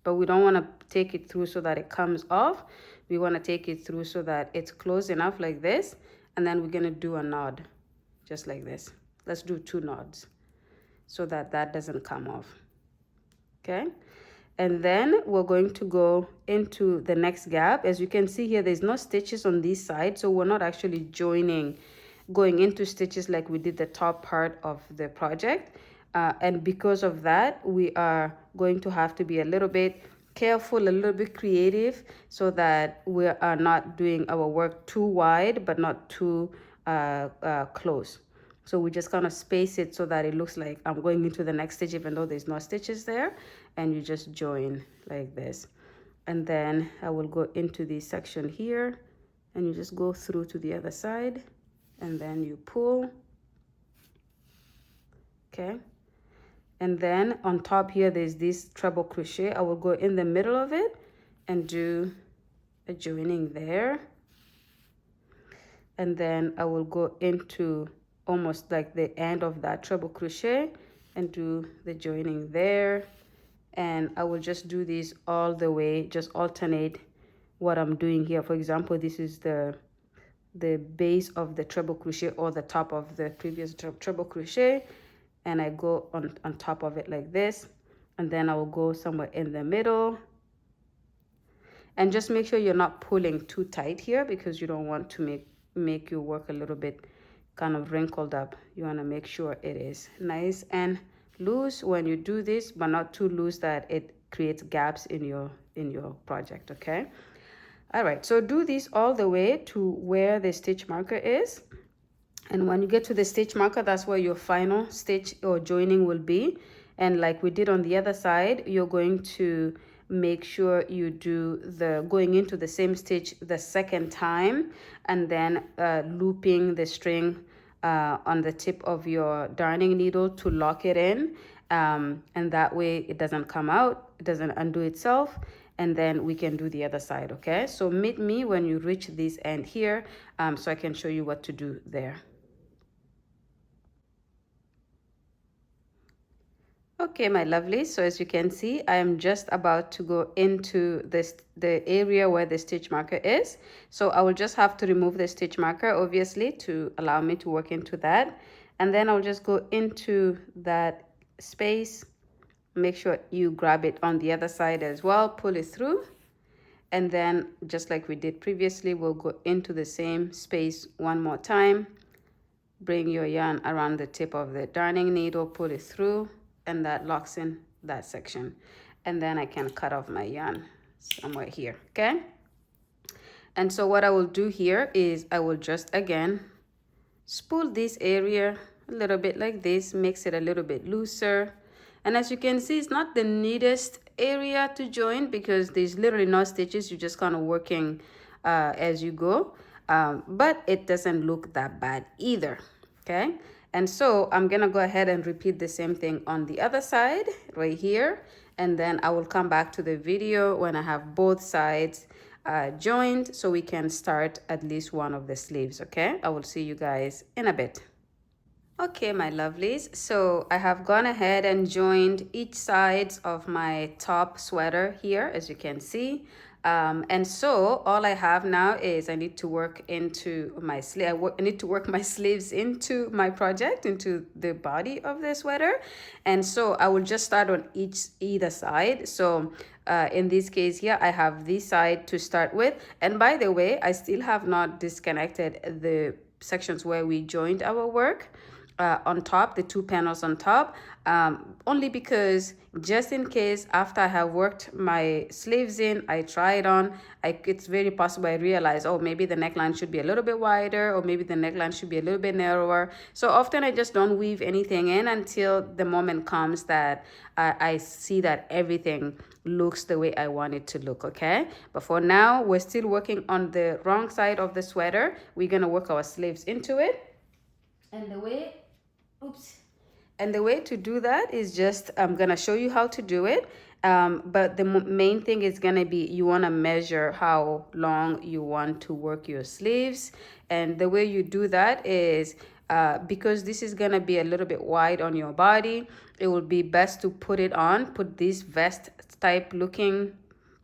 but we don't want to take it through so that it comes off. We want to take it through so that it's close enough like this, and then we're gonna do a knot just like this. Let's do 2 knots so that that doesn't come off, okay? And then we're going to go into the next gap. As you can see here, there's no stitches on this side, so we're not actually going into stitches like we did the top part of the project. And because of that, we are going to have to be a little bit careful, a little bit creative, so that we are not doing our work too wide but not too close. So we just kind of space it so that it looks like I'm going into the next stitch even though there's no stitches there, and you just join like this. And then I will go into this section here, and you just go through to the other side, and then you pull, okay? And then on top here, there's this treble crochet. I will go in the middle of it and do a joining there. And then I will go into almost like the end of that treble crochet and do the joining there. And I will just do this all the way, just alternate what I'm doing here. For example, this is the base of the treble crochet, or the top of the previous treble crochet, and I go on top of it like this, and then I will go somewhere in the middle. And just make sure you're not pulling too tight here, because you don't want to make your work a little bit kind of wrinkled up. You want to make sure it is nice and loose when you do this, but not too loose that it creates gaps in your project, okay? All right, so do this all the way to where the stitch marker is. And when you get to the stitch marker, that's where your final stitch or joining will be. And like we did on the other side, you're going to make sure you do the going into the same stitch the second time, and then looping the string on the tip of your darning needle to lock it in. And that way it doesn't come out, it doesn't undo itself. And then we can do the other side, okay? So meet me when you reach this end here, so I can show you what to do there. Okay, my lovely, so as you can see, I am just about to go into the area where the stitch marker is. So I will just have to remove the stitch marker, obviously, to allow me to work into that. And then I'll just go into that space. Make sure you grab it on the other side as well, pull it through. And then just like we did previously, we'll go into the same space one more time. Bring your yarn around the tip of the darning needle, pull it through, and that locks in that section. And then I can cut off my yarn somewhere here, okay? And so what I will do here is I will just again spool this area a little bit like this, makes it a little bit looser. And as you can see, it's not the neatest area to join because there's literally no stitches. You're just kind of working as you go, but it doesn't look that bad either, okay? And so I'm gonna go ahead and repeat the same thing on the other side right here, and then I will come back to the video when I have both sides joined, so we can start at least one of the sleeves, okay? I will see you guys in a bit. Okay, my lovelies, so I have gone ahead and joined each side of my top sweater here, as you can see. And so all I have now is I need to work into my sleeve. I need to work my sleeves into my project, into the body of the sweater. And so I will just start on either side. So in this case here, I have this side to start with. And by the way, I still have not disconnected the sections where we joined our work. on top, the two panels on top, only because just in case after I have worked my sleeves in, I try it on, it's very possible I realize, oh, maybe the neckline should be a little bit wider, or maybe the neckline should be a little bit narrower. So often I just don't weave anything in until the moment comes that I see that everything looks the way I want it to look, okay? But for now, we're still working on the wrong side of the sweater. We're gonna work our sleeves into it. And the way Oops. And the way to do that is just, I'm going to show you how to do it. But the main thing is going to be, you want to measure how long you want to work your sleeves. And the way you do that is, because this is going to be a little bit wide on your body, it will be best to put this vest type looking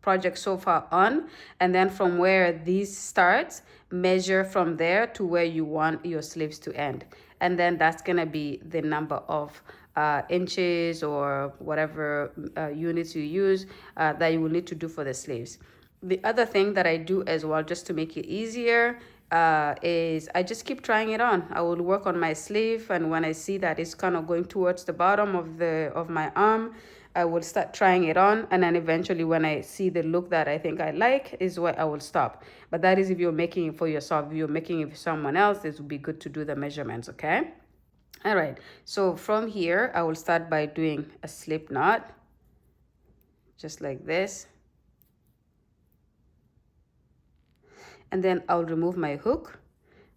project so far on, and then from where this starts, measure from there to where you want your sleeves to end. And then that's gonna be the number of inches or whatever units you use that you will need to do for the sleeves. The other thing that I do as well, just to make it easier, is I just keep trying it on. I will work on my sleeve, and when I see that it's kind of going towards the bottom of my arm, I will start trying it on, and then eventually when I see the look that I think I like is where I will stop. But that is if you're making it for yourself. If you're making it for someone else, it would be good to do the measurements, okay? All right, so from here, I will start by doing a slip knot, just like this. And then I'll remove my hook.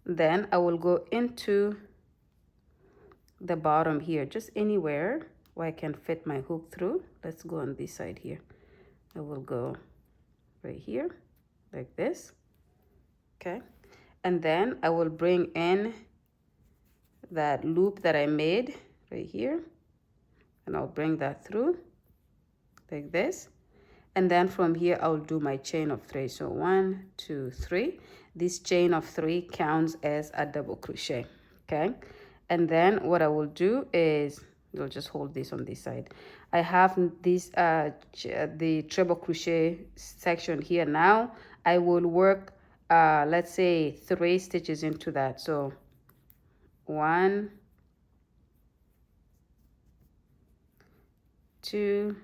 Then I will go into the bottom here, just anywhere where I can fit my hook through. Let's go on this side here. I will go right here, like this, okay? And then I will bring in that loop that I made right here, and I'll bring that through, like this. And then from here, I'll do my chain of 3. So 1, 2, 3. This chain of 3 counts as a double crochet, okay? And then what I will do is, you'll just hold this on this side. I have this the treble crochet section here now. I will work, let's say 3 stitches into that. So 1, 2,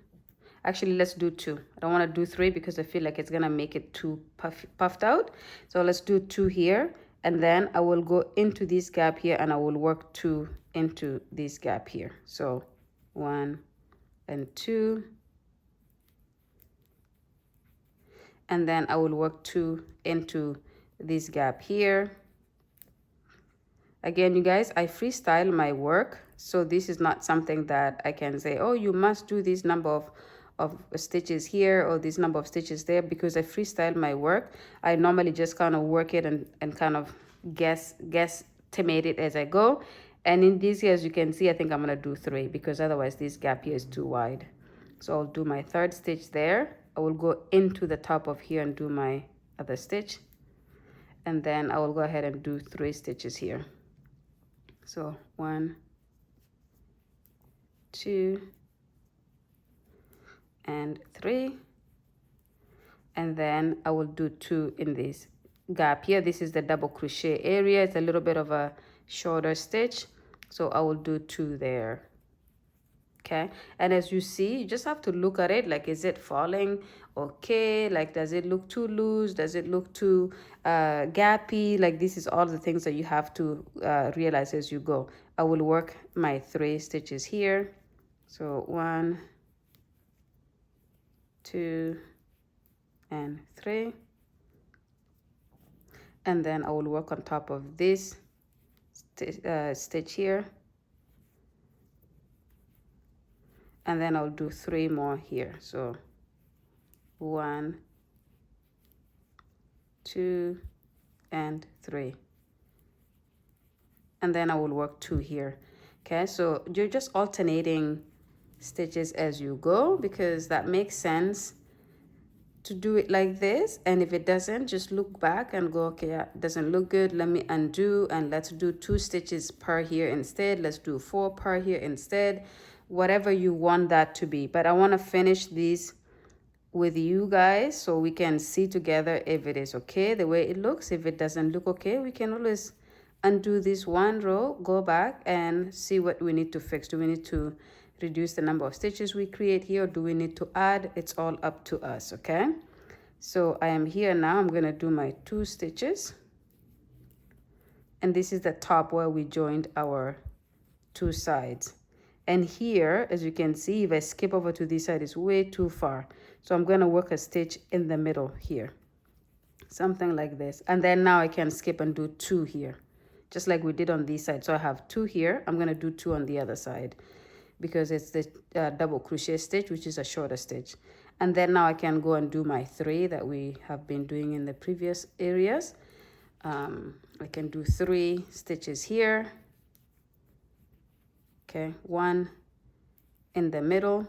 actually let's do 2. I don't want to do 3 because I feel like it's gonna make it too puffed out. So let's do 2 here, and then I will go into this gap here and I will work 2 into this gap here. So 1 and 2, and then I will work 2 into this gap here. Again, you guys, I freestyle my work, so this is not something that I can say, oh, you must do this number of stitches here or this number of stitches there, because I freestyle my work. I normally just kind of work it and kind of guesstimate it as I go. And in this here, as you can see, I think I'm going to do 3 because otherwise this gap here is too wide. So I'll do my 3rd stitch there. I will go into the top of here and do my other stitch. And then I will go ahead and do 3 stitches here. So 1, 2, and 3. And then I will do 2 in this gap here. This is the double crochet area. It's a little bit of a shorter stitch. So I will do 2 there. Okay, and as you see, you just have to look at it, like, is it falling okay? Like, does it look too loose? Does it look too gappy? Like, this is all the things that you have to realize as you go. I will work my 3 stitches here. So 1, 2, and 3. And then I will work on top of this stitch here. And then I'll do 3 more here. So 1, 2, and 3. And then I will work 2 here. Okay, so you're just alternating stitches as you go, because that makes sense to do it like this. And if it doesn't, just look back and go, okay, it doesn't look good, let me undo, and let's do 2 stitches per here instead. Let's do 4 per here instead, whatever you want that to be. But I want to finish these with you guys so we can see together if it is okay the way it looks. If it doesn't look okay, we can always undo this one row, go back and see what we need to fix. Do we need to reduce the number of stitches we create here, or do we need to add? It's all up to us, okay? So I am here now. I'm going to do my 2 stitches, and this is the top where we joined our 2 sides. And here, as you can see, if I skip over to this side, it's way too far. So I'm going to work a stitch in the middle here, something like this. And then now I can skip and do 2 here, just like we did on this side. So I have 2 here. I'm going to do 2 on the other side because it's the double crochet stitch, which is a shorter stitch. And then now I can go and do my 3 that we have been doing in the previous areas. I can do 3 stitches here. Okay, 1 in the middle,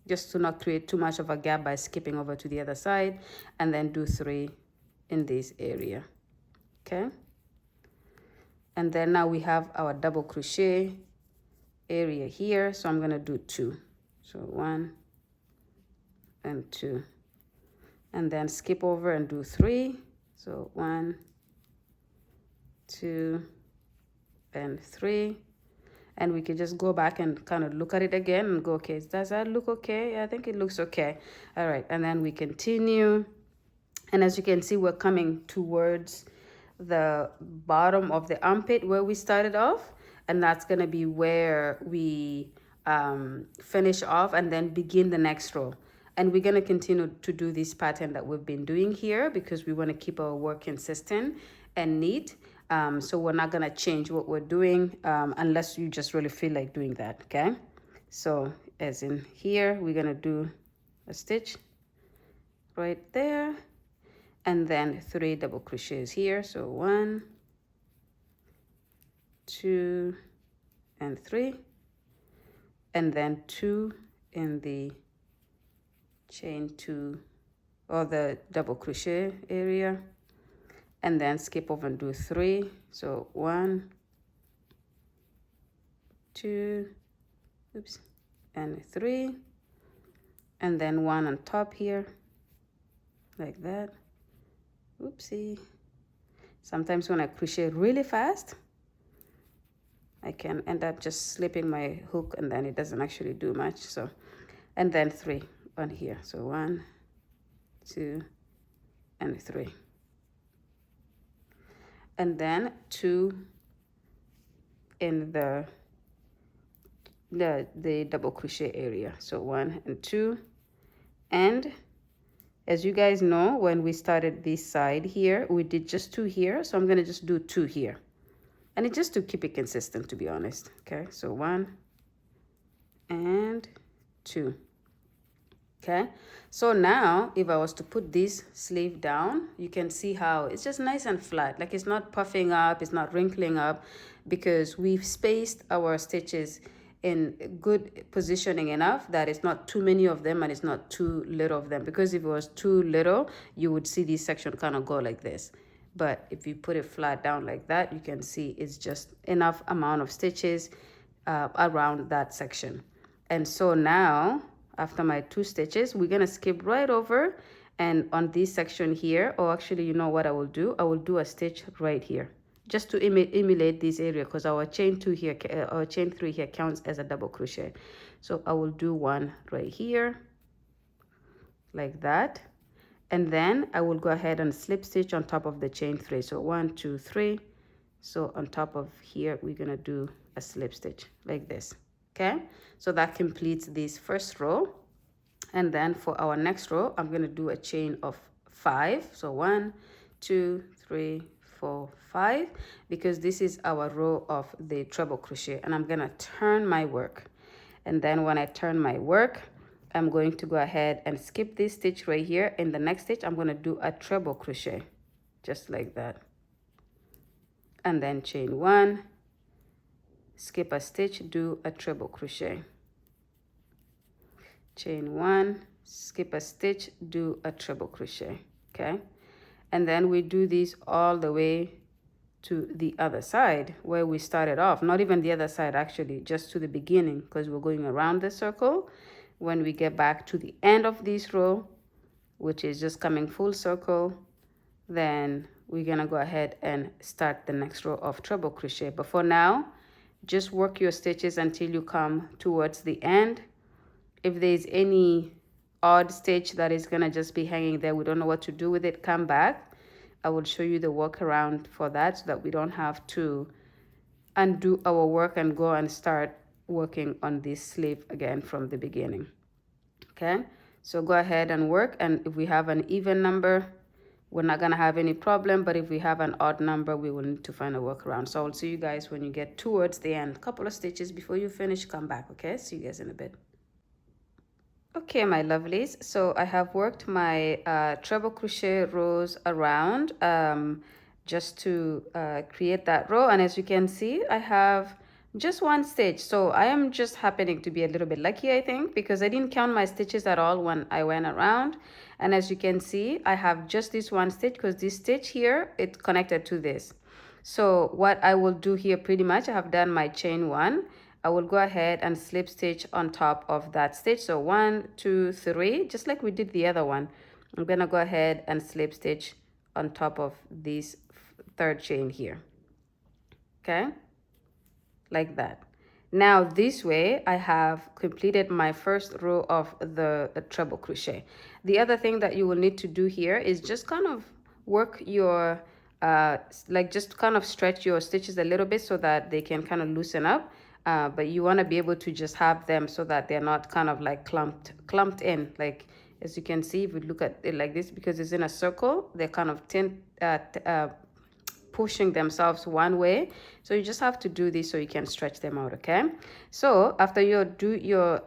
just to not create too much of a gap by skipping over to the other side, and then do 3 in this area. Okay, and then now we have our double crochet area here, so I'm going to do 2. So 1 and 2, and then skip over and do 3. So 1, 2, and 3. And we can just go back and kind of look at it again and go, okay, does that look okay? I think it looks okay. All right, and then we continue. And as you can see, we're coming towards the bottom of the armpit where we started off. And that's going to be where we finish off and then begin the next row. And we're going to continue to do this pattern that we've been doing here because we want to keep our work consistent and neat. So we're not going to change what we're doing unless you just really feel like doing that, okay? So as in here, we're going to do a stitch right there, and then 3 double crochets here. So 1, 2, and 3, and then 2 in the chain 2 or the double crochet area. And then skip over and do 3. So 1, 2, oops, and 3. And then 1 on top here, like that. Oopsie. Sometimes when I crochet really fast, I can end up just slipping my hook and then it doesn't actually do much. So, and then 3 on here. So 1, 2, and 3. And then 2 in the double crochet area. So 1 and 2. And as you guys know, when we started this side here, we did just 2 here. So I'm going to just do 2 here. And it's just to keep it consistent, to be honest. Okay, so 1 and 2. Okay, so now if I was to put this sleeve down, you can see how it's just nice and flat. Like it's not puffing up, it's not wrinkling up, because we've spaced our stitches in good positioning enough that it's not too many of them and it's not too little of them. Because if it was too little, you would see this section kind of go like this. But if you put it flat down like that, you can see it's just enough amount of stitches around that section. And so now, after my 2 stitches, we're going to skip right over, and on this section here, or actually, you know what I will do? I will do a stitch right here, just to emulate this area, because our chain 2 here, our chain 3 here counts as a double crochet. So I will do 1 right here, like that. And then I will go ahead and slip stitch on top of the chain 3. So 1, 2, 3. So on top of here, we're going to do a slip stitch like this. Okay, so that completes this first row. And then for our next row, I'm going to do a chain of 5. So 1, 2, 3, 4, 5, because this is our row of the treble crochet. And I'm going to turn my work. And then when I turn my work, I'm going to go ahead and skip this stitch right here. In the next stitch, I'm going to do a treble crochet, just like that. And then chain 1. Skip a stitch, do a treble crochet. Chain 1, skip a stitch, do a treble crochet. Okay, and then we do this all the way to the other side where we started off. Not even the other side, actually, just to the beginning, because we're going around the circle. When we get back to the end of this row, which is just coming full circle, then we're gonna go ahead and start the next row of treble crochet. But for now, just work your stitches until you come towards the end. If there's any odd stitch that is gonna just be hanging there, we don't know what to do with it, come back. I will show you the workaround for that so that we don't have to undo our work and go and start working on this sleeve again from the beginning. Okay, so go ahead and work, and if we have an even number, we're not gonna have any problem, but if we have an odd number, we will need to find a workaround. So I'll see you guys when you get towards the end. A couple of stitches before you finish, come back. Okay, see you guys in a bit. Okay, my lovelies, so I have worked my treble crochet rows around just to create that row, and as you can see, I have just one stitch. So I am just happening to be a little bit lucky, I think, because I didn't count my stitches at all when I went around. And as you can see, I have just this one stitch because this stitch here, it's connected to this. So what I will do here, pretty much I have done my chain one. I will go ahead and slip stitch on top of that stitch. So 1, 2, 3, just like we did the other one. I'm gonna go ahead and slip stitch on top of this third chain here. Okay, like that. Now this way I have completed my first row of the treble crochet. The other thing that you will need to do here is just kind of work your like just kind of stretch your stitches a little bit so that they can kind of loosen up. But you want to be able to just have them so that they're not kind of like clumped in. Like as you can see, if we look at it like this, because it's in a circle, they're kind of pushing themselves one way. So you just have to do this so you can stretch them out. Okay, so after you do your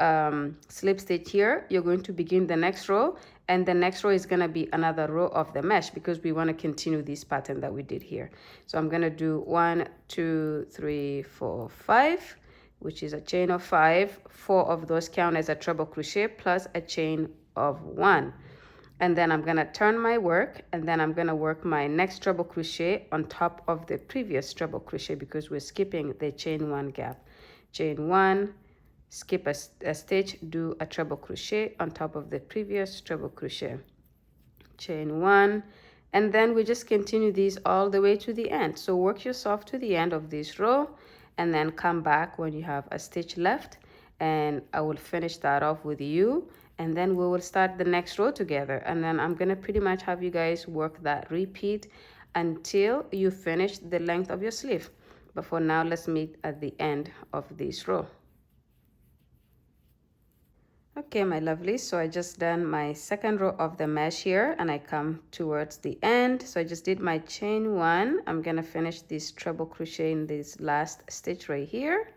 slip stitch here, you're going to begin the next row, and the next row is going to be another row of the mesh because we want to continue this pattern that we did here. So I'm going to do 1, 2, 3, 4, 5, which is a chain of 5. 4 of those count as a treble crochet plus a chain of 1. And then I'm gonna turn my work, and then I'm gonna work my next treble crochet on top of the previous treble crochet because we're skipping the chain 1 gap. Chain 1, skip a stitch, do a treble crochet on top of the previous treble crochet. Chain 1, and then we just continue these all the way to the end. So work yourself to the end of this row, and then come back when you have a stitch left, and I will finish that off with you, and then we will start the next row together. And then I'm gonna pretty much have you guys work that repeat until you finish the length of your sleeve. But for now, let's meet at the end of this row. Okay, my lovely, so I just done my second row of the mesh here, and I come towards the end. So I just did my chain 1. I'm gonna finish this treble crochet in this last stitch right here,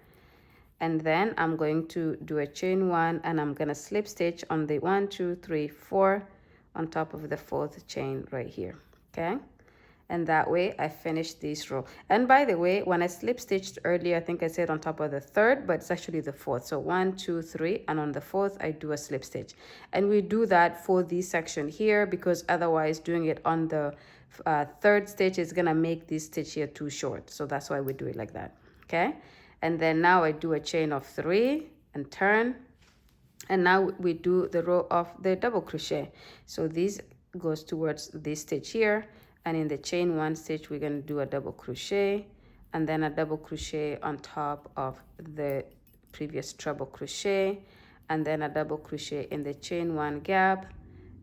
and then I'm going to do a chain 1, and I'm gonna slip stitch on the 1, 2, 3, 4 on top of the 4th chain right here. Okay, and that way I finish this row. And by the way, when I slip stitched earlier, I think I said on top of the 3rd, but it's actually the 4th. So 1, 2, 3, and on the 4th I do a slip stitch. And we do that for this section here because otherwise doing it on the 3rd stitch is gonna make this stitch here too short. So that's why we do it like that. Okay, and then now I do a chain of 3 and turn, and now we do the row of the double crochet. So this goes towards this stitch here, and in the chain 1 stitch we're going to do a double crochet, and then a double crochet on top of the previous treble crochet, and then a double crochet in the chain 1 gap,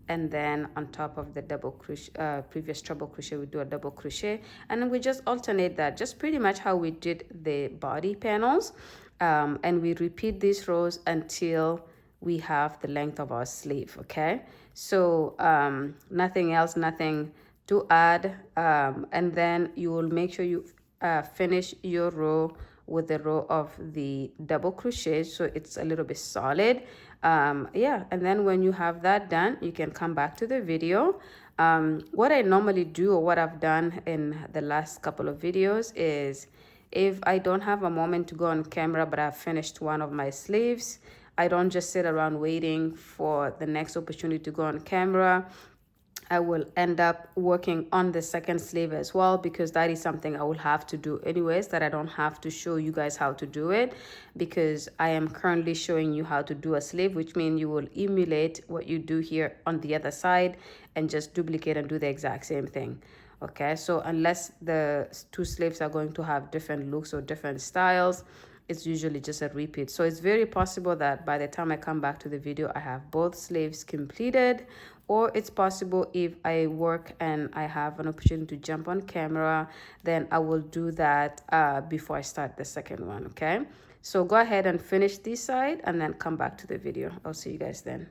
and then on top of the double crochet previous treble crochet we do a double crochet, and then we just alternate that, just pretty much how we did the body panels, and we repeat these rows until we have the length of our sleeve. Okay, so nothing else, nothing to add, and then you will make sure you finish your row with the row of the double crochet so it's a little bit solid. Yeah, and then when you have that done, you can come back to the video. What I normally do, or what I've done in the last couple of videos, is if I don't have a moment to go on camera but I've finished one of my sleeves, I don't just sit around waiting for the next opportunity to go on camera. I will end up working on the second sleeve as well, because that is something I will have to do anyways, that I don't have to show you guys how to do it, because I am currently showing you how to do a sleeve, which means you will emulate what you do here on the other side and just duplicate and do the exact same thing. Okay, so unless the two sleeves are going to have different looks or different styles, it's usually just a repeat. So it's very possible that by the time I come back to the video, I have both sleeves completed, or it's possible if I work and I have an opportunity to jump on camera, then I will do that before I start the second one. Okay, so go ahead and finish this side and then come back to the video. I'll see you guys then.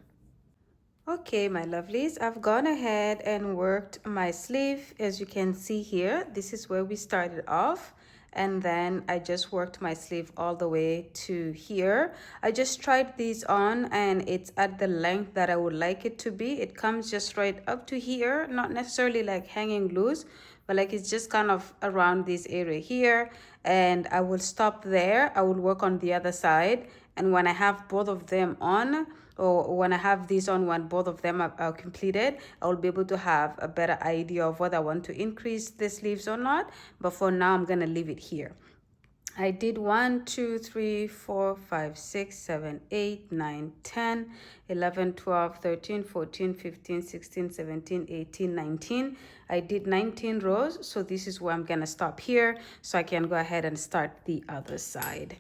Okay, my lovelies, I've gone ahead and worked my sleeve. As you can see here, this is where we started off. And then I just worked my sleeve all the way to here. I just tried these on and it's at the length that I would like it to be. It comes just right up to here, not necessarily like hanging loose, but like it's just kind of around this area here. And I will stop there. I will work on the other side. And when I have both of them on, or when I have these on, when both of them are completed, I will be able to have a better idea of whether I want to increase the sleeves or not. But for now, I'm going to leave it here. I did 1, 2, 3, 4, 5, 6, 7, 8, 9, 10, 11, 12, 13, 14, 15, 16, 17, 18, 19. I did 19 rows. So this is where I'm going to stop here so I can go ahead and start the other side.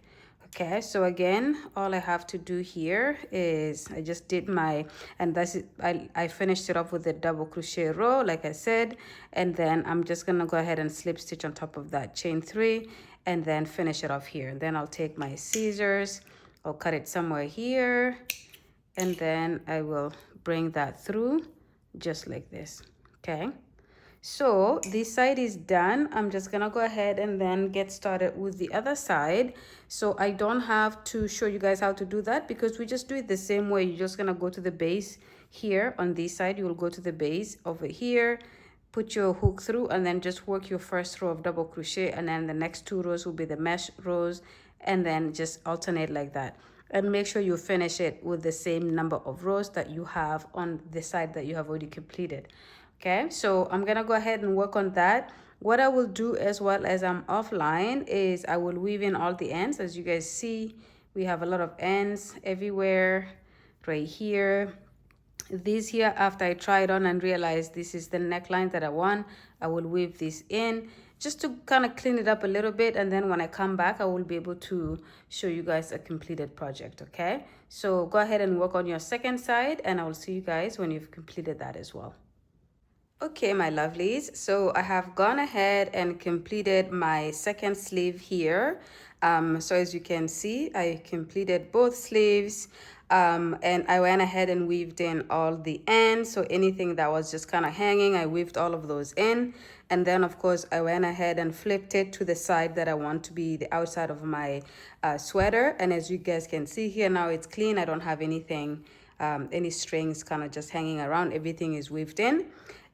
Okay, so again, all I have to do here is I just did my, and that's it. I finished it off with a double crochet row, like I said, and then I'm just gonna go ahead and slip stitch on top of that chain 3 and then finish it off here. And then I'll take my scissors, I'll cut it somewhere here, and then I will bring that through just like this. Okay. So this side is done. I'm just gonna go ahead and then get started with the other side. So I don't have to show you guys how to do that because we just do it the same way. You're just gonna go to the base here on this side. You will go to the base over here, put your hook through, and then just work your first row of double crochet, and then the next 2 rows will be the mesh rows, and then just alternate like that. And make sure you finish it with the same number of rows that you have on the side that you have already completed. Okay, so I'm gonna go ahead and work on that. What I will do as well as I'm offline is I will weave in all the ends. As you guys see, we have a lot of ends everywhere, right here. This here, after I try it on and realize this is the neckline that I want, I will weave this in just to kind of clean it up a little bit, and then when I come back I will be able to show you guys a completed project. Okay, so go ahead and work on your second side, and I will see you guys when you've completed that as well. Okay, my lovelies, so I have gone ahead and completed my second sleeve here. So as you can see, I completed both sleeves, and I went ahead and weaved in all the ends. So anything that was just kind of hanging, I weaved all of those in. And then of course I went ahead and flipped it to the side that I want to be the outside of my sweater. And as you guys can see here, now it's clean. I don't have anything, any strings kind of just hanging around. Everything is weaved in.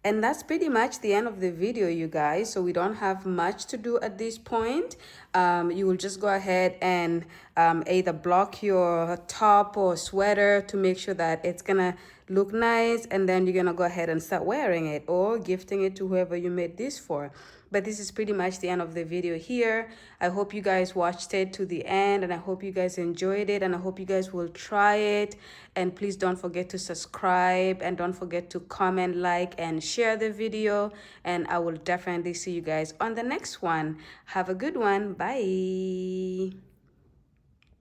And that's pretty much the end of the video, you guys. So we don't have much to do at this point. You will just go ahead and either block your top or sweater to make sure that it's gonna look nice, and then you're gonna go ahead and start wearing it or gifting it to whoever you made this for. But this is pretty much the end of the video here. I hope you guys watched it to the end, and I hope you guys enjoyed it, and I hope you guys will try it. And please don't forget to subscribe, and don't forget to comment, like, and share the video. And I will definitely see you guys on the next one. Have a good one. Bye.